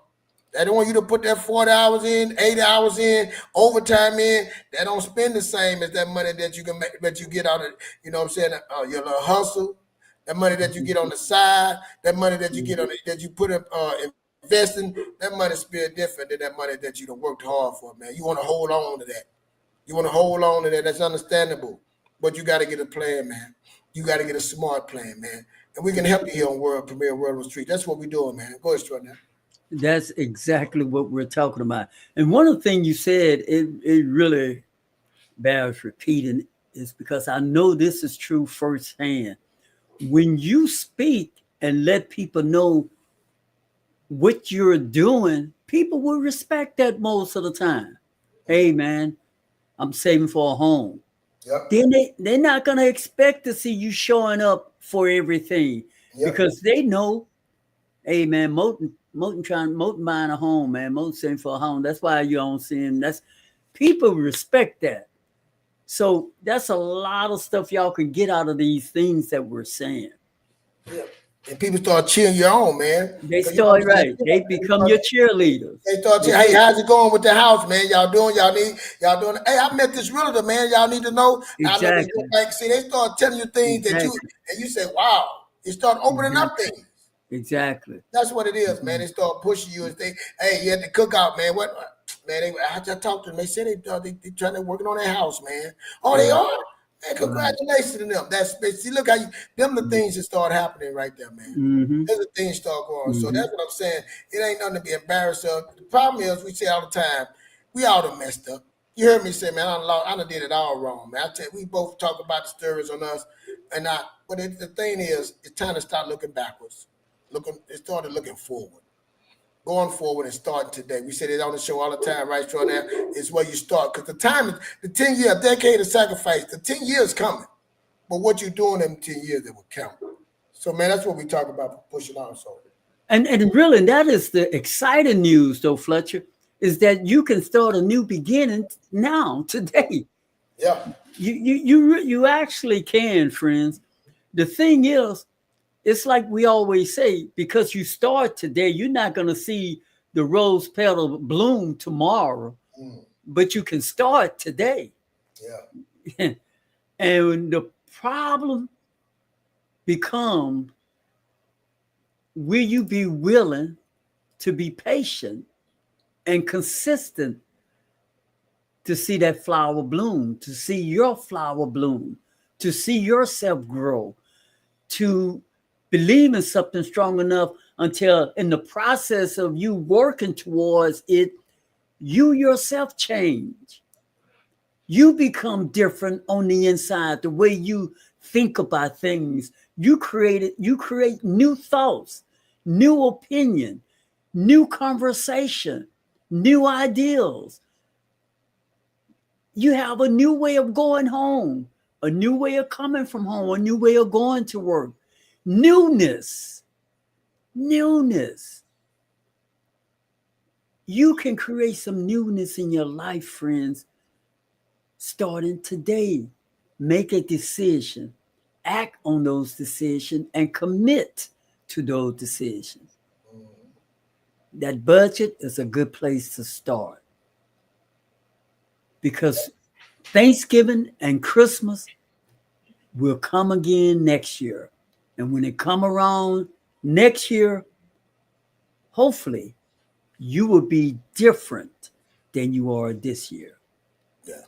they don't want you to put that 40 hours in, 80 hours in, overtime in. They don't spend the same as that money that you can make, that you get out of, your little hustle, that money that you get on the side, that money that you get on that you put up investing, that money spent different than that money that you done worked hard for, man. You want to hold on to that. That's understandable. But you got to get a plan, man. You got to get a smart plan, man. And we can help you here on World Premier World on the Street. That's what we're doing, man. Go ahead, Troy, now. That's exactly what we're talking about. And one of the things you said, it really bears repeating, is because I know this is true firsthand. When you speak and let people know what you're doing, people will respect that most of the time. Hey, man, I'm saving for a home. Yep. Then they're not going to expect to see you showing up for everything because they know, hey, man, Moten, Moten buying a home, man. Moten saying for a home. That's why you don't see him. That's people respect that. So that's a lot of stuff y'all can get out of these things that we're saying. Yeah. And people start cheering you on, man. They start right. They become your cheerleaders. They start cheering, hey, how's it going with the house, man? Y'all doing? Hey, I met this realtor, man. Y'all need to know. Exactly. See, they start telling you things that you say, wow. You start opening up things. Exactly. That's what it is, man. They start pushing you and say, hey, you had to cook out, man. What, man? I just talked to them. They said they trying to working on their house, man. Oh, they are. Man, congratulations to them. See, look how them the things that start happening right there, man. There's the things start going. So that's what I'm saying. It ain't nothing to be embarrassed of. The problem is, we say all the time, we all done messed up. You heard me say, man, I done did it all wrong, man. I tell you, we both talk about the stories on us, but the thing is, it's time to start looking backwards. It started looking forward. Going forward and starting today. We said it on the show all the time, right, Troy? Now it's where you start. Because the time is the 10 year, decade of sacrifice, the 10 years coming. But what you doing in 10 years that will count. So, man, that's what we talk about pushing on. So. And really, that is the exciting news, though, Fletcher, is that you can start a new beginning now, today. Yeah. You actually can, friends. The thing is, it's like we always say, because you start today, you're not going to see the rose petal bloom tomorrow, but you can start today. Yeah. And the problem becomes, will you be willing to be patient and consistent to see that flower bloom, to see your flower bloom, to see yourself grow, to believe in something strong enough until in the process of you working towards it, you yourself change. You become different on the inside, the way you think about things. You create new thoughts, new opinion, new conversation, new ideals. You have a new way of going home, a new way of coming from home, a new way of going to work. Newness. You can create some newness in your life, friends, starting today. Make a decision, act on those decisions, and commit to those decisions. That budget is a good place to start, because Thanksgiving and Christmas will come again next year. And when it come around next year, hopefully you will be different than you are this year. Yeah.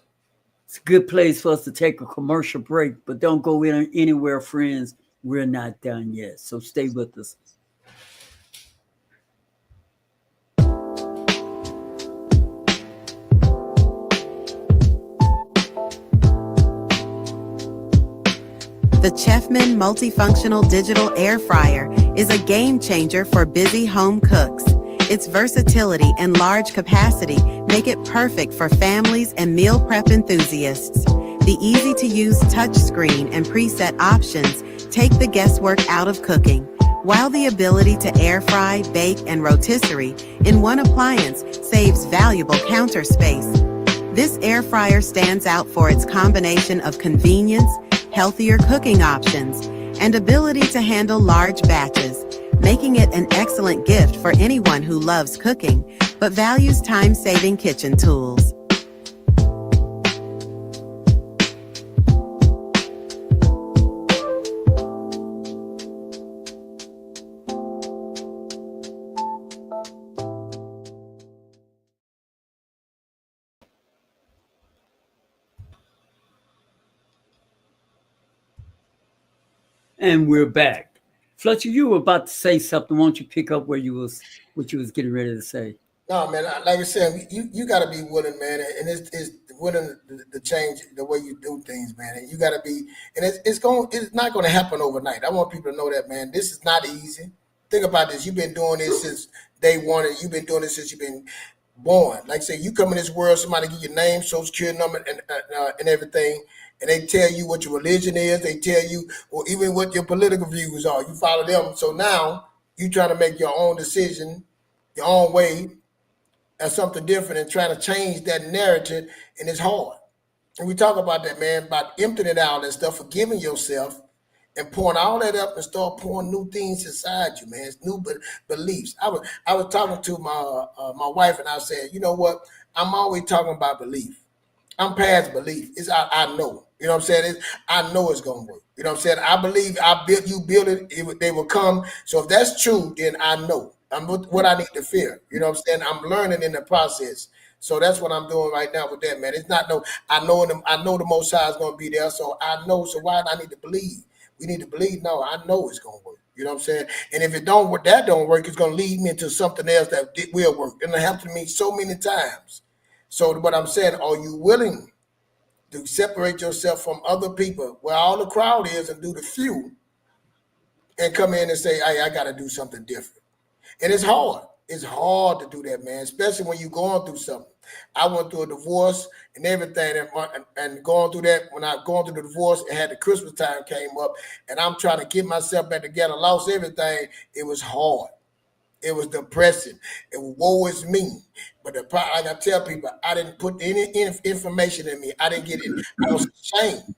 It's a good place for us to take a commercial break, but don't go anywhere, friends. We're not done yet. So stay with us. The Chefman Multifunctional Digital Air Fryer is a game changer for busy home cooks. Its versatility and large capacity make it perfect for families and meal prep enthusiasts. The easy-to-use touchscreen and preset options take the guesswork out of cooking, while the ability to air fry, bake, and rotisserie in one appliance saves valuable counter space. This air fryer stands out for its combination of convenience, healthier cooking options, and ability to handle large batches, making it an excellent gift for anyone who loves cooking but values time-saving kitchen tools. And we're back. Fletcher, you were about to say something. Why don't you pick up what you was getting ready to say? No, man. Like I said, you got to be willing, man, and it's willing to change the way you do things, man. And you got to be, and it's not going to happen overnight. I want people to know that, man. This is not easy. Think about this. You've been doing this since day one, and you've been doing this since you've been born. Like say, you come in this world, somebody give your name, social security number, and everything. And they tell you what your religion is. They tell you, or even what your political views are. You follow them. So now you trying to make your own decision your own way as something different and trying to change that narrative, and it's hard. And we talk about that, man, about emptying it out and stuff, forgiving yourself, and pouring all that up and start pouring new things inside you, man. It's new beliefs. I was talking to my wife, and I said, you know what? I'm always talking about belief. I'm past belief. It's I know. You know what I'm saying? I know it's gonna work. You know what I'm saying? I believe I built you build it, they will come. So if that's true, then I know. I'm what I need to fear. You know what I'm saying? I'm learning in the process. So that's what I'm doing right now with that, man. It's not no, I know the Most High is gonna be there. So I know. So why do I need to believe? We need to believe. No, I know it's gonna work. You know what I'm saying? And if it don't work, that don't work, it's gonna lead me into something else that will work. And it happened to me so many times. So what I'm saying, are you willing to separate yourself from other people where all the crowd is and do the few and come in and say, hey, I got to do something different? And it's hard. It's hard to do that, man, especially when you're going through something. I went through a divorce and everything, and going through that, when I going through the divorce, it had the Christmas time came up, and I'm trying to get myself back together, lost everything. It was hard. It was depressing. It was woe is me. But like I tell people, I didn't put any information in me. I didn't get it. I was ashamed.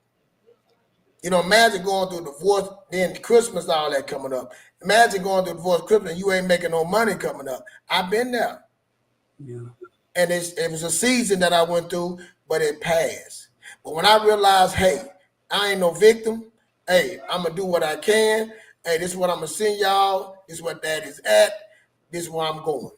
You know, imagine going through a divorce, then Christmas, all that coming up. Imagine going through a divorce, Christmas, you ain't making no money coming up. I've been there. Yeah. And it was a season that I went through, but it passed. But when I realized, hey, I ain't no victim. Hey, I'm going to do what I can. Hey, this is what I'm going to send y'all. This is what that is at. This is where I'm going.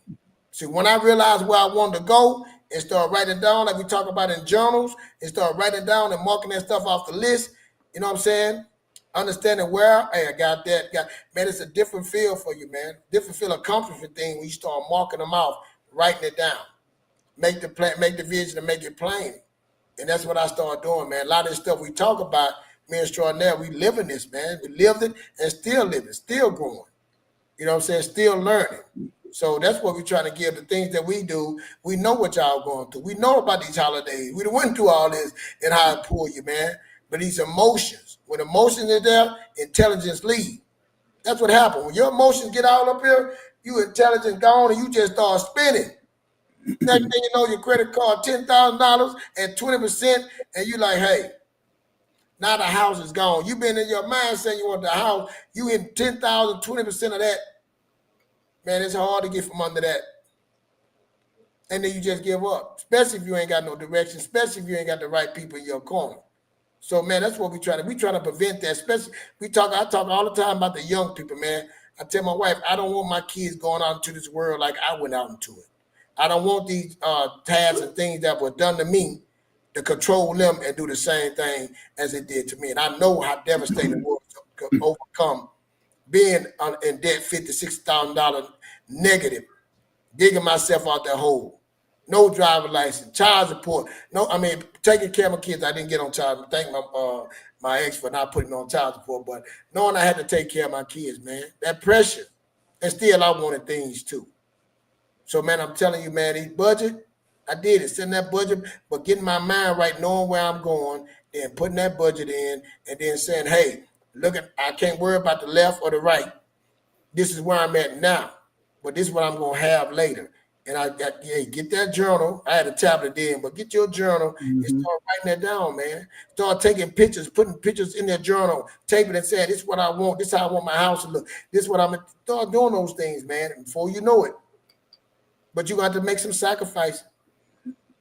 See, when I realized where I wanted to go and start writing down, like we talk about in journals, and start writing down and marking that stuff off the list, you know what I'm saying? Understanding where, hey, I got that. Man, it's a different feel for you, man. Different feel, accomplishment thing when you start marking them off, writing it down. Make the plan, make the vision, and make it plain. And that's what I started doing, man. A lot of this stuff we talk about, me and Extraordinaire, we live in this, man. We lived it and still living, still growing. You know what I'm saying? Still learning. So that's what we're trying to give. The things that we do, we know what y'all going through. We know about these holidays. We went through all this and how it pull you, man. But these emotions, when emotions are there, intelligence lead. That's what happened. When your emotions get all up here, you intelligence gone and you just start spinning. Next thing you know, your credit card, $10,000 and 20%, and you like, hey, now the house is gone. You've been in your mind saying you want the house. You in 10,000, 20% of that. Man, it's hard to get from under that. And then you just give up, especially if you ain't got no direction, especially if you ain't got the right people in your corner. So, man, that's what we try to prevent that. Especially, I talk all the time about the young people, man. I tell my wife, I don't want my kids going out into this world like I went out into it. I don't want these tasks and things that were done to me to control them and do the same thing as it did to me. And I know how devastating it was to overcome being in debt, $50,000, $60,000 negative, digging myself out that hole. No driver license, child support. Taking care of my kids. I didn't get on child. Thank my ex for not putting me on child support, but knowing I had to take care of my kids, man, that pressure. And still, I wanted things too. So, man, I'm telling you, man, these budget, I did it, setting that budget, but getting my mind right, knowing where I'm going, then putting that budget in, and then saying, hey, look, I can't worry about the left or the right. This is where I'm at now, but this is what I'm going to have later. And I got, get that journal. I had a tablet then, but get your journal and start writing that down, man. Start taking pictures, putting pictures in that journal, taping and saying, this is what I want. This is how I want my house to look. This is what I'm going to start doing those things, man, before you know it. But you got to make some sacrifices.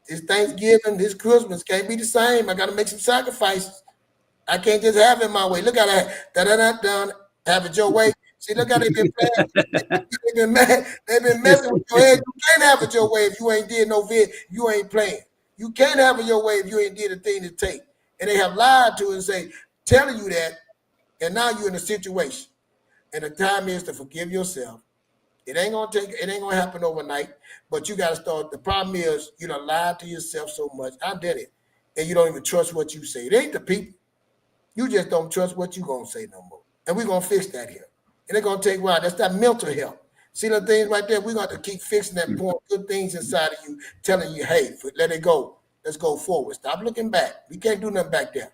This Thanksgiving, this Christmas can't be the same. I got to make some sacrifices. I can't just have it my way. Look at that, have it your way. See, look how they've been playing. They've been messing with your head. You can't have it your way if you ain't did no vid. You ain't playing. You can't have it your way if you ain't did a thing to take. And they have lied to it and say, telling you that, and now you're in a situation. And the time is to forgive yourself. It ain't gonna happen overnight, but you gotta start. The problem is you done lied to yourself so much. I did it. And you don't even trust what you say. It ain't the people. You just don't trust what you gonna say no more. And we're gonna fix that here. And it's gonna take a while. That's that mental health. See the things right there, we're gonna keep fixing that, pouring good things inside of you, telling you, hey, let it go. Let's go forward. Stop looking back. We can't do nothing back there.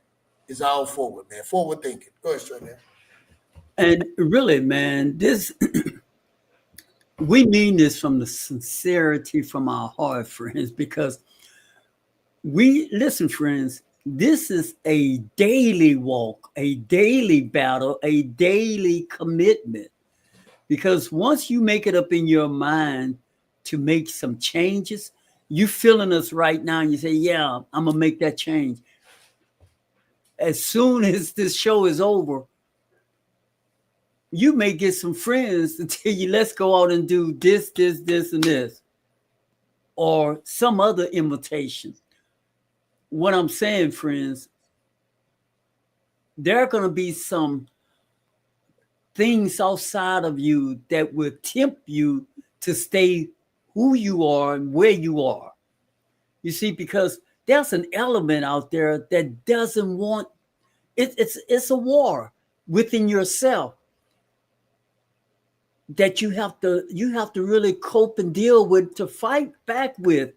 It's all forward, man. Forward thinking. Go ahead, Sean, man. And really, man, this We mean this from the sincerity from our heart, friends, because listen, friends, this is a daily walk, a daily battle, a daily commitment. Because once you make it up in your mind to make some changes, you feeling us right now and you say, yeah, I'm going to make that change. As soon as this show is over, you may get some friends to tell you, let's go out and do this, and this, or some other invitation. What I'm saying, friends, there are going to be some things outside of you that will tempt you to stay who you are and where you are. You see, because there's an element out there that doesn't want it. It's a war within yourself that you have to really cope and deal with, to fight back with,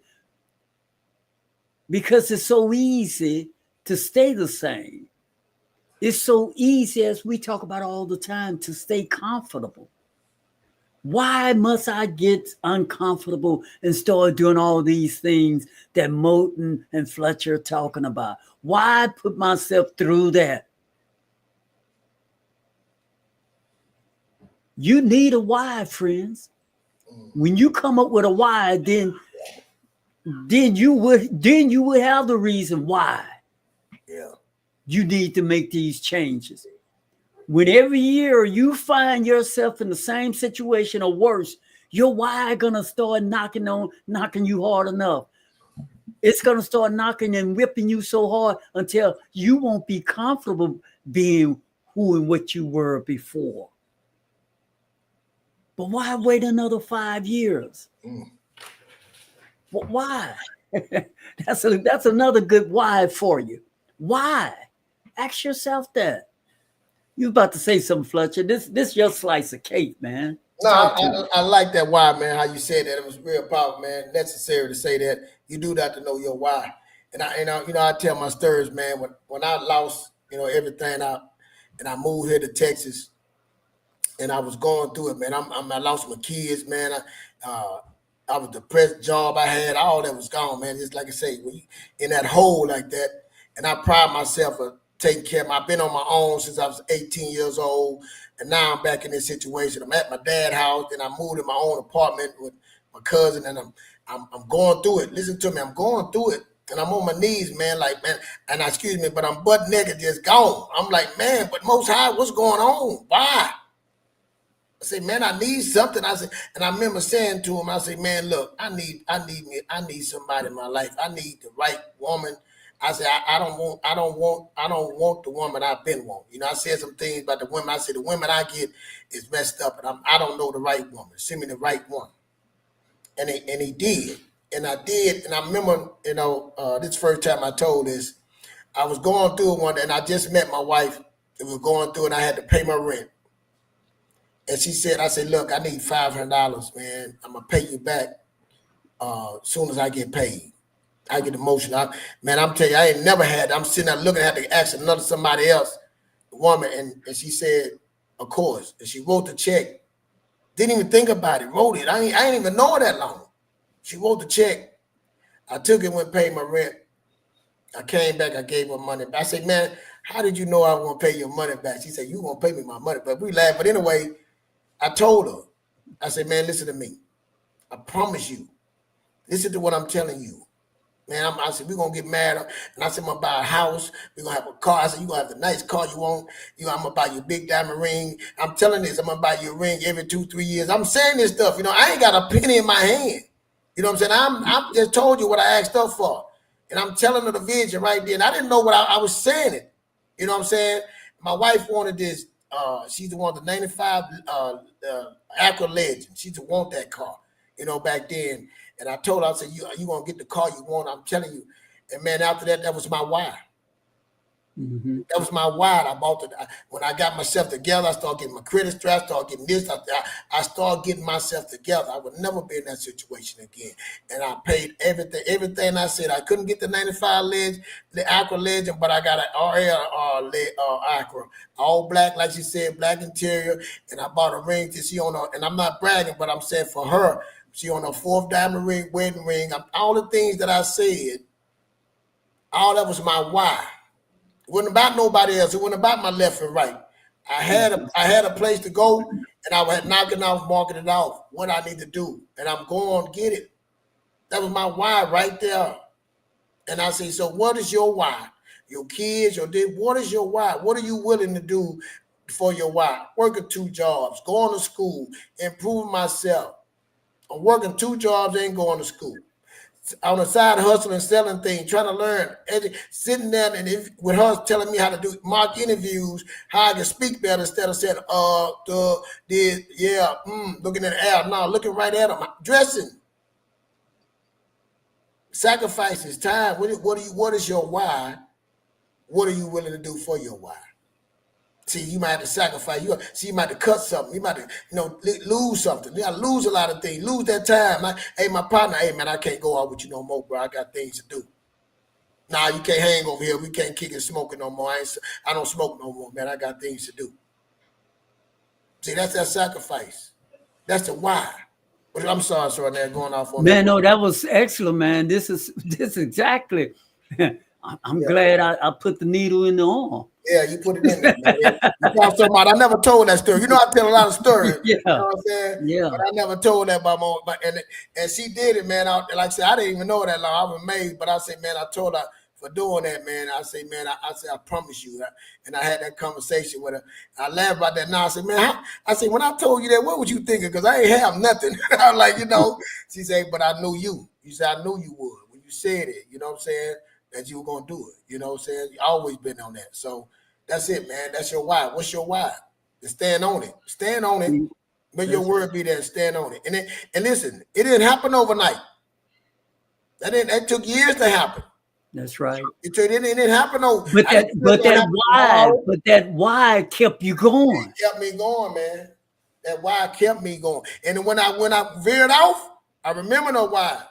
because it's so easy to stay the same. It's so easy, as we talk about all the time, to stay comfortable. Why must I get uncomfortable and start doing all these things that Moten and Fletcher are talking about? Why put myself through that? You need a why, friends. When you come up with a why, then you would have the reason why. Yeah. You need to make these changes. When every year you find yourself in the same situation or worse, your why gonna start knocking you hard enough. It's gonna start knocking and whipping you so hard until you won't be comfortable being who and what you were before. But why wait another 5 years? Why? That's another good why for you. Why? Ask yourself that. You about to say something, Fletcher? This your slice of cake, man. No, I like that why, man. How you said that, it was real powerful, man. Necessary to say that. You do that to know your why. And I tell my stories, man. When I lost, everything out, and I moved here to Texas, and I was going through it, man. I lost my kids, man. I was depressed. Job I had, all that was gone, man. Just like I say, when you in that hole like that, and I pride myself for taking care of I've been on my own since I was 18 years old, and now I'm back in this situation. I'm at my dad's house, and I moved in my own apartment with my cousin, and I'm going through it. Listen to me, I'm going through it, and I'm on my knees, man, like, man, and excuse me, but I'm butt naked, just gone. I'm like, man, but Most High, what's going on? Why? I say, man, I need something. I said, and I remember saying to him, I say, man, look, I need somebody in my life. I need the right woman. I said, I don't want the woman I've been wanting. I said some things about the women. I said, the women I get is messed up, and I don't know the right woman. Send me the right one. And he did. And I did. And I remember, this first time I told this, I was going through one, and I just met my wife. It was going through, and I had to pay my rent. And she said, I said, look, I need $500, man. I'm going to pay you back as soon as I get paid. I get emotional. Man, I'm telling you, I ain't never had. I'm sitting there looking at the ask somebody else, the woman, and she said, of course. And she wrote the check. Didn't even think about it. Wrote it. I ain't even know her that long. She wrote the check. I took it, went and paid my rent. I came back. I gave her money back. I said, man, how did you know I was going to pay your money back? She said, you going to pay me my money back. We laughed. But anyway, I told her. I said, man, listen to me. I promise you. Listen to what I'm telling you. Man, I said, we're going to get married. And I said, I'm going to buy a house. We're going to have a car. I said, you're going to have the nice car you want. I'm going to buy you a big diamond ring. I'm telling this. I'm going to buy you a ring every 2-3 years. I'm saying this stuff. I ain't got a penny in my hand. You know what I'm saying? I'm just told you what I asked her for. And I'm telling her the vision right there. And I didn't know what I was saying it. You know what I'm saying? My wife wanted this. She's the one, the 95 Acura Legend. She just want that car, back then. And I told her, I said, you going to get the car you want. I'm telling you. And, man, after that, that was my why. Mm-hmm. That was my why. I bought it. When I got myself together, I started getting my credit straight, started getting this. I started getting myself together. I would never be in that situation again. And I paid everything I said. I couldn't get the 95 ledge, the Acura Legend, but I got an RL Acura, all black, like she said, black interior. And I bought a ring to see on her. And I'm not bragging, but I'm saying for her, she on her 4th diamond ring, wedding ring. All the things that I said, all that was my why. It wasn't about nobody else. It wasn't about my left and right. I had a place to go, and I was knocking off, marking it off, what I need to do. And I'm going to get it. That was my why right there. And I say, so what is your why? Your kids, what is your why? What are you willing to do for your why? Working 2 jobs, going to school, improving myself. I'm working 2 jobs, ain't going to school. On the side hustling, selling things, trying to learn, sitting there and with her telling me how to do mock interviews, how I can speak better instead of saying, looking at the air. No, looking right at them. Dressing. Sacrifices, time. What is your why? What are you willing to do for your why? See, you might have to sacrifice. You might have to cut something. You might have to, lose something. You got to lose a lot of things. Lose that time. Like, hey, my partner, hey, man, I can't go out with you no more, bro. I got things to do. Nah, you can't hang over here. We can't kick it smoking no more. I don't smoke no more, man. I got things to do. See, that's that sacrifice. That's the why. But I'm sorry, sir, now going off on man. No, that was excellent, man. This is exactly. I'm glad I put the needle in the arm. Yeah, you put it in there, man. I never told that story. I tell a lot of stories. Yeah. You know what I'm saying? Yeah. But I never told that about my and she did it, man. Like I said, I didn't even know that long. I was amazed, but I said, man, I told her for doing that, man. I say, man, I promise you. And I had that conversation with her. I laughed about that now. I said, man, I said, when I told you that, what was you thinking? Because I ain't have nothing. I was like, she said, but I knew you. You said, I knew you would. When you said it, you know what I'm saying? That you were going to do it. You know what I'm saying? You always been on that. So that's it, man. That's your why. What's your why? To stand on it. Stand on it. Let your word be there and stand on it. And listen, it didn't happen overnight. That took years to happen. That's right. It didn't happen But that why kept you going. It kept me going, man. That why kept me going. And when I veered off, I remember the why.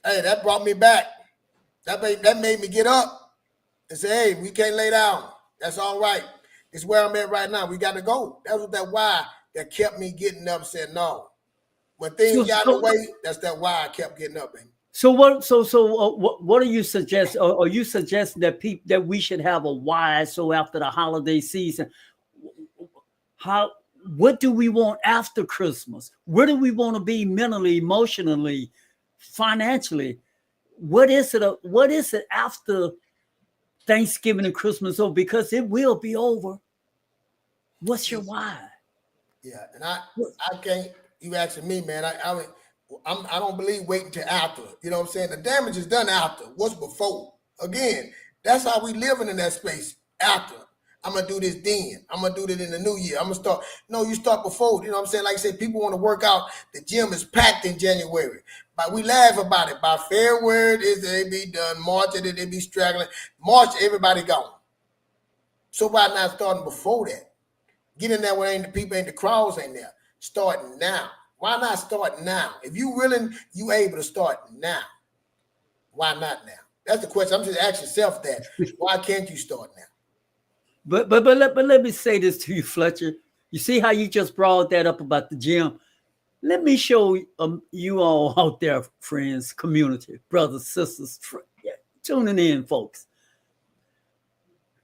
Hey, that brought me back. That made me get up and say, hey, we can't lay down. That's all right. It's where I'm at right now. We got to go. That was that why that kept me getting up and saying no. When things got in the way, that's that why I kept getting up, baby. So what do you suggest? Or you suggest that we should have a why? So after the holiday season, what do we want after Christmas? Where do we want to be mentally, emotionally, financially? What is it after Thanksgiving and Christmas over? Because it will be over. What's your why? Yeah, and I can't. You asking me, man? I don't believe waiting till after. You know what I'm saying? The damage is done after. What's before? Again, that's how we living in that space. After. I'm gonna do this then. I'm gonna do this in the new year. I'm gonna start. No, you start before. You know what I'm saying? Like I said, people want to work out. The gym is packed in January. But we laugh about it. By February, they be done. March, they be straggling. March, everybody gone. So why not starting before that? Get in there where the crowds ain't there. Starting now. Why not start now? If you willing, you able to start now. Why not now? That's the question. I'm just asking yourself that. Why can't you start now? But let me say this to you, Fletcher. You see how you just brought that up about the gym? Let me show you all out there, friends, community, brothers, sisters, tuning in, folks.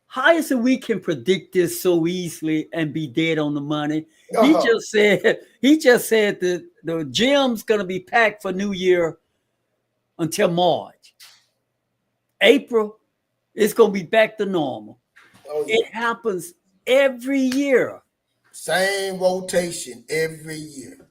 How is it we can predict this so easily and be dead on the money? He just said that the gym's gonna be packed for New Year until March. April, it's gonna be back to normal. Oh, yeah. It happens every year. Same rotation every year.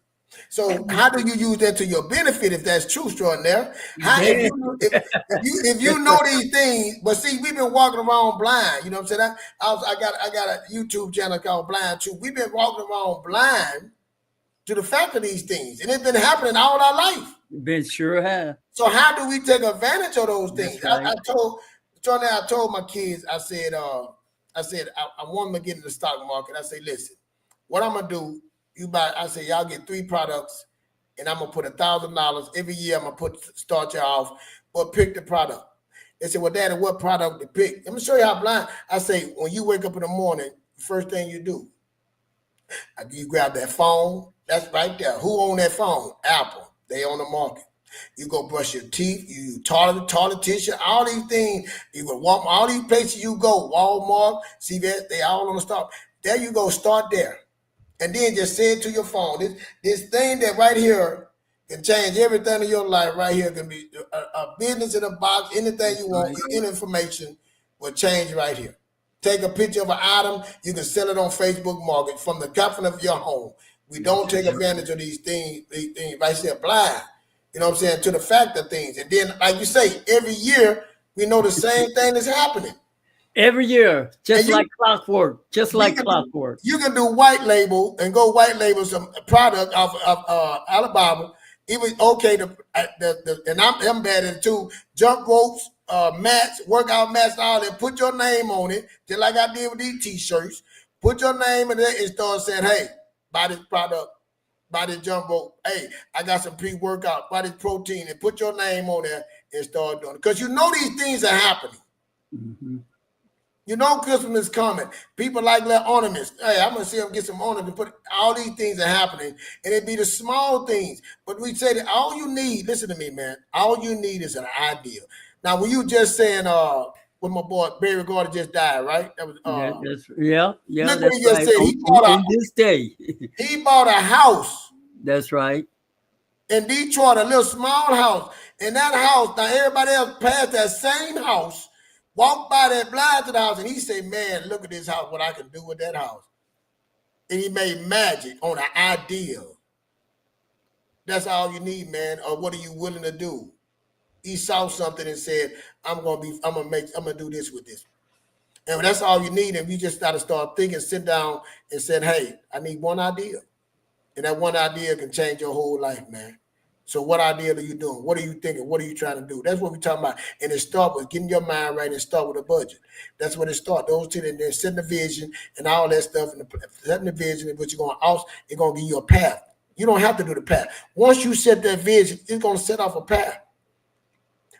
So how do you use that to your benefit if that's true, extraordinary? If you know these things, but see, we've been walking around blind. You know what I'm saying? I got a YouTube channel called Blind Truth. We've been walking around blind to the fact of these things, and it's been happening all our life. Been sure have. So how do we take advantage of those things? Right. I told Jordan, I told my kids, I said, I want them to get in the stock market. I say, listen, what I'm gonna do, I say, y'all get 3 products, and I'm gonna put $1,000 every year. I'm gonna start you off, but pick the product. They said, well, Daddy, what product to pick? Let me show you how blind. I say, when you wake up in the morning, first thing you do, you grab that phone. That's right there. Who own that phone? Apple. They on the market. You go brush your teeth. You toilet tissue. All these things. You go Walmart. All these places you go, Walmart, CVS, they all on the stock. There you go. Start there, and then just say it to your phone. This thing that right here can change everything in your life. Right here can be a business in a box. Anything you want, any information will change right here. Take a picture of an item. You can sell it on Facebook Market from the comfort of your home. We don't take advantage of these things right there, blind. You know what I'm saying? To the fact of things. And then, like you say, every year we know the same thing is happening. Every year, just like clockwork. Just like clockwork. You can do white label and go white label some product off of Alabama. It was okay and I'm bad at it too. Jump ropes, mats, workout mats, all that. Put your name on it, just like I did with these t-shirts. Put your name in there and start saying, hey, buy this product, buy this jump rope. Hey, I got some pre-workout, buy this protein, and put your name on there and start doing it. Because you know these things are happening. Mm-hmm. You know Christmas is coming. People like little ornaments. Hey, I'm going to see them get some ornaments. But all these things are happening. And it be the small things. But we say that all you need, listen to me, man, all you need is an idea. Now, when you just saying, when my boy Barry Gordon just died, right? That was yeah. Look what he just said. He bought a house. That's right. In Detroit, a little small house. And that house, now everybody else passed that same house, walked by that blind to the house, and he said, man, look at this house, what I can do with that house. And he made magic on an idea. That's all you need, man. Or what are you willing to do? He saw something and said, I'm gonna do this with this. And that's all you need. And we just gotta start thinking, sit down and said, hey, I need one idea. And that one idea can change your whole life, man. So what idea are you doing? What are you thinking? What are you trying to do? That's what we're talking about. And it starts with getting your mind right and start with a budget. That's what it starts. Those two, and then setting the vision and all that stuff. And setting the vision, and what you're going to also, it's going to give you a path. You don't have to do the path. Once you set that vision, it's going to set off a path.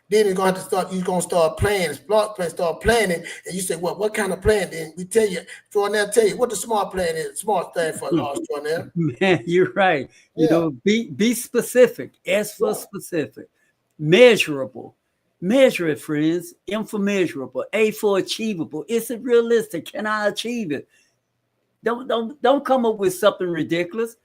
Then you're going to start planning, start planning, and you say, well, what kind of plan? Then we tell you, Jordan, tell you what the smart plan is. Smart thing for us, Jordan. Man, you're right. You know, be specific. S for specific. Measurable. Measure it, friends. M for measurable. A for achievable. Is it realistic? Can I achieve it? Don't come up with something ridiculous.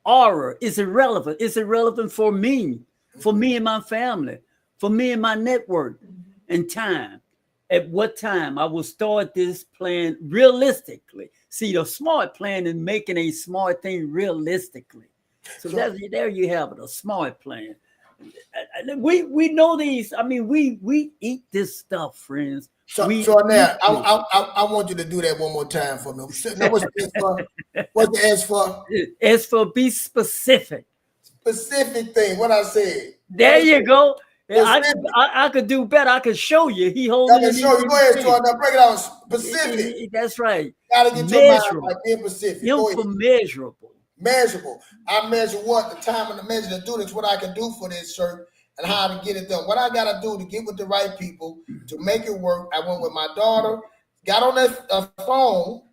R, is it relevant? Is it relevant for me? For me and my family, for me and my network, and time. At what time I will start this plan realistically. See, the smart plan is making a smart thing realistically. So there you have it, a smart plan. We know these. I mean, we eat this stuff, friends. So now I want you to do that one more time for me. Now, what's the S for? What's the S for? S for be specific. Specific thing, what I said. There you go. I could do better. I could show you. He holds. I can show you. Go ahead, Troy. Now break it out. Specific. That's right. Gotta get your mind right. Being specific. Measurable. Measurable. I measure what the time and the measure to do this. What I can do for this shirt and how to get it done. What I gotta do to get with the right people to make it work. I went with my daughter. Got on that phone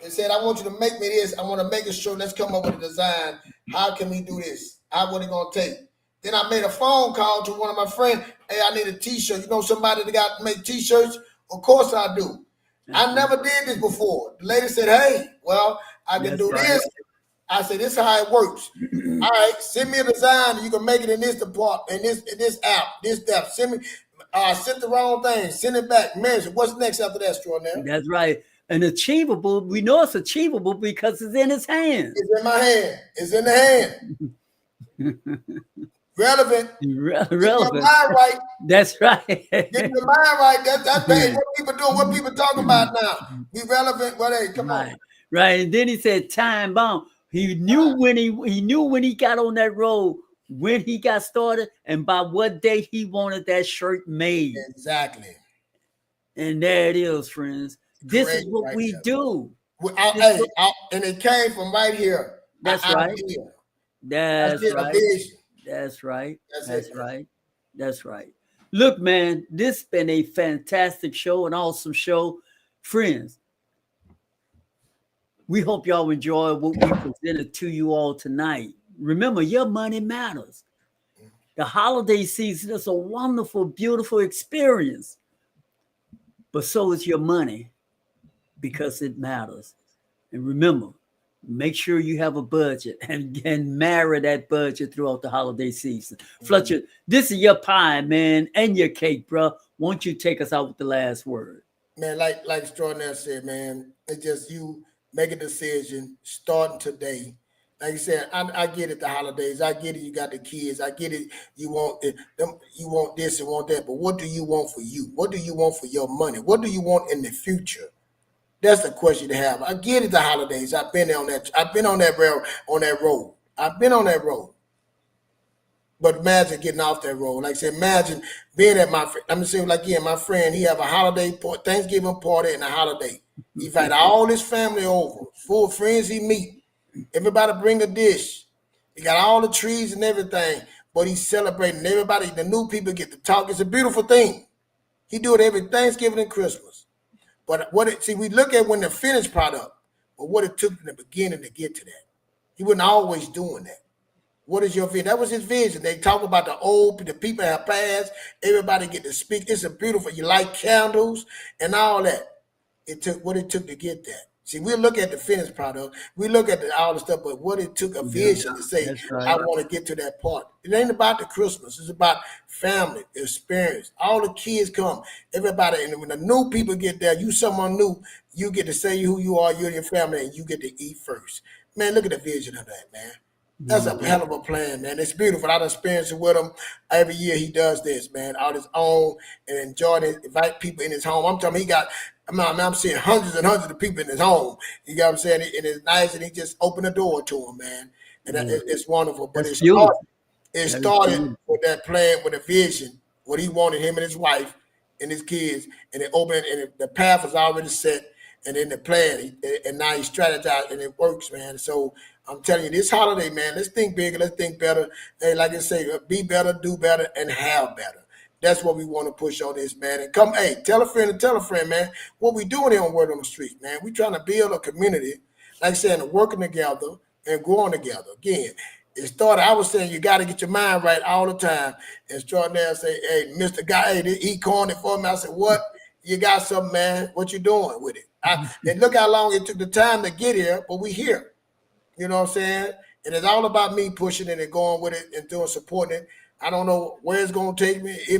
and said, I want you to make me this. I want to make a shirt. Let's come up with a design. How can we do this? What it gonna take? Then I made a phone call to one of my friends. Hey, I need a t-shirt. You know somebody that got to make t-shirts? Of course I do. I never did this before. The lady said, hey, well, I can do this. I said, this is how it works. All right, send me a design and you can make it in this department, in this app, this step. Send me, sent the wrong thing, send it back, measure. What's next after that, extraordinary? That's right. And achievable, we know it's achievable because it's in his hand. It's in my hand. It's in the hand. Relevant. Relevant. Get your mind right. That's right. Get your mind right. That's what people doing. What people talking about now? Be relevant. Well, hey, come on. Right. And then he said time bomb. He knew when he got on that road when he got started, and by what date he wanted that shirt made. Exactly. And there it is, friends. This Great is what right we there. do. And it came from right here. That's an right. idea. That's it, right. a vision. That's right. That's it, right. That's right. Look, man, this has been a fantastic show, an awesome show. Friends, we hope y'all enjoy what we presented to you all tonight. Remember, your money matters. The holiday season is a wonderful, beautiful experience. But so is your money, because it matters. And remember, make sure you have a budget and marry that budget throughout the holiday season. Fletcher, this is your pie, man, and your cake, bro. Won't you take us out with the last word? Man, like Extraordinaire said, man, it's just you make a decision starting today. Like you said, I get it, the holidays. I get it, you got the kids. I get it, you want it, you want this and want that. But what do you want for you? What do you want for your money? What do you want in the future? That's the question to have. I get it, the holidays. I've been on that. I've been on that road. I've been on that road. But imagine getting off that road. Like I said, imagine being at my. I'm gonna say like my friend. He have a holiday Thanksgiving party and a holiday. He invite all his family over, full of friends he meet. Everybody bring a dish. He got all the trees and everything. But he's celebrating. Everybody, the new people get to talk. It's a beautiful thing. He do it every Thanksgiving and Christmas. But we look at when the finished product, but what it took in the beginning to get to that. He wasn't always doing that. What is your vision? That was his vision. They talk about the people that have passed. Everybody get to speak. It's a beautiful, you light candles and all that. It took what it took to get that. See, we look at the finished product. We look at all the stuff, but what it took a vision to say, right. I want to get to that part. It ain't about the Christmas. It's about family, experience. All the kids come, everybody. And when the new people get there, you someone new, you get to say who you are, you and your family, and you get to eat first. Man, look at the vision of that, man. That's a hell of a plan, man. It's beautiful. I've experienced it with him. Every year he does this, man, on his own, and enjoy it, invite people in his home. I'm telling you, I'm seeing hundreds and hundreds of people in his home. You got what I'm saying? And it's nice, and he just opened the door to him, man. And it's wonderful. But it started with that plan, with a vision, what he wanted, him and his wife and his kids, and it opened, and the path was already set, and then the plan, and now he strategized, and it works, man. So I'm telling you, this holiday, man, let's think bigger, let's think better. Hey, like I say, be better, do better, and have better. That's what we want to push on this, man. And come, hey, tell a friend, man. What we doing here on Word on the Street, man. We trying to build a community, like I said, working together and growing together. Again, it started, I was saying you got to get your mind right all the time. And Extraordinaire say, hey, Mr. Guy, hey, he coined it for me. I said, what? You got something, man. What you doing with it? And look how long it took the time to get here, but we here. You know what I'm saying? And it's all about me pushing it and going with it and doing, supporting it. I don't know where it's going to take me, I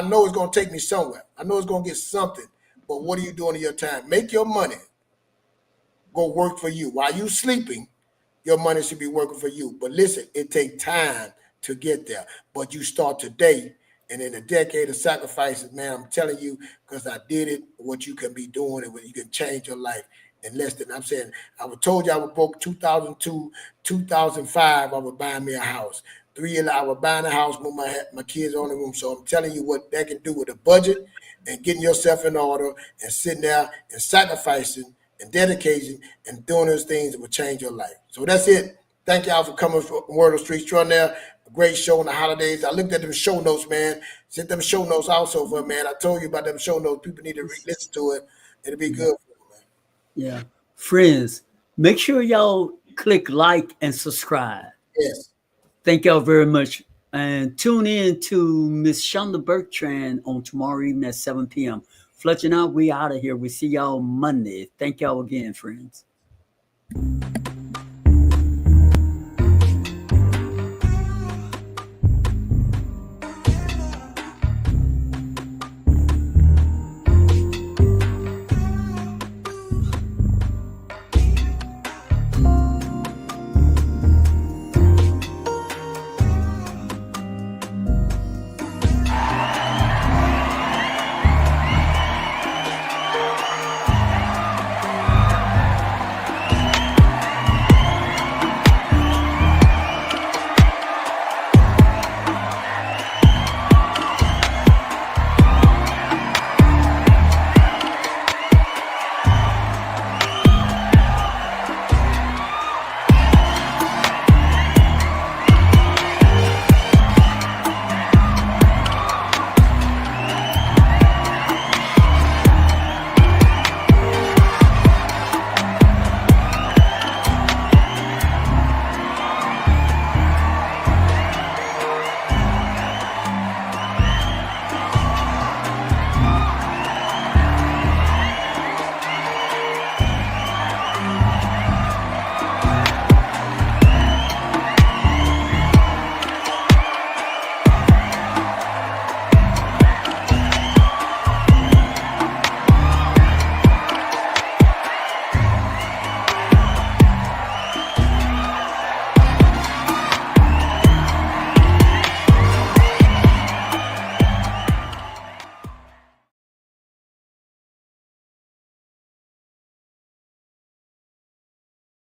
know it's going to take me somewhere. I know it's going to get something. But what are you doing in your time? Make your money go work for you. While you sleeping, your money should be working for you. But listen, it takes time to get there. But you start today, and in a decade of sacrifices, man, I'm telling you, because I did it, what you can be doing and what you can change your life. In less than, I'm saying, I was told you I was broke 2002, 2005, I was buying me a house. 3 years, I was buying a house with my kids on the room. So I'm telling you what that can do with a budget and getting yourself in order and sitting there and sacrificing and dedication and doing those things that will change your life. So that's it. Thank y'all for coming from Word on the Street. Extraordinaire, a great show on the holidays. I looked at them show notes, man. Sent them show notes also for man. I told you about them show notes. People need to listen to it. It'll be good for them, man. Yeah. Friends, make sure y'all click like and subscribe. Yes. Thank y'all very much. And tune in to Miss Shonda Bertrand on tomorrow evening at 7 p.m. Fletcher and I, we out of here. We see y'all Monday. Thank y'all again, friends.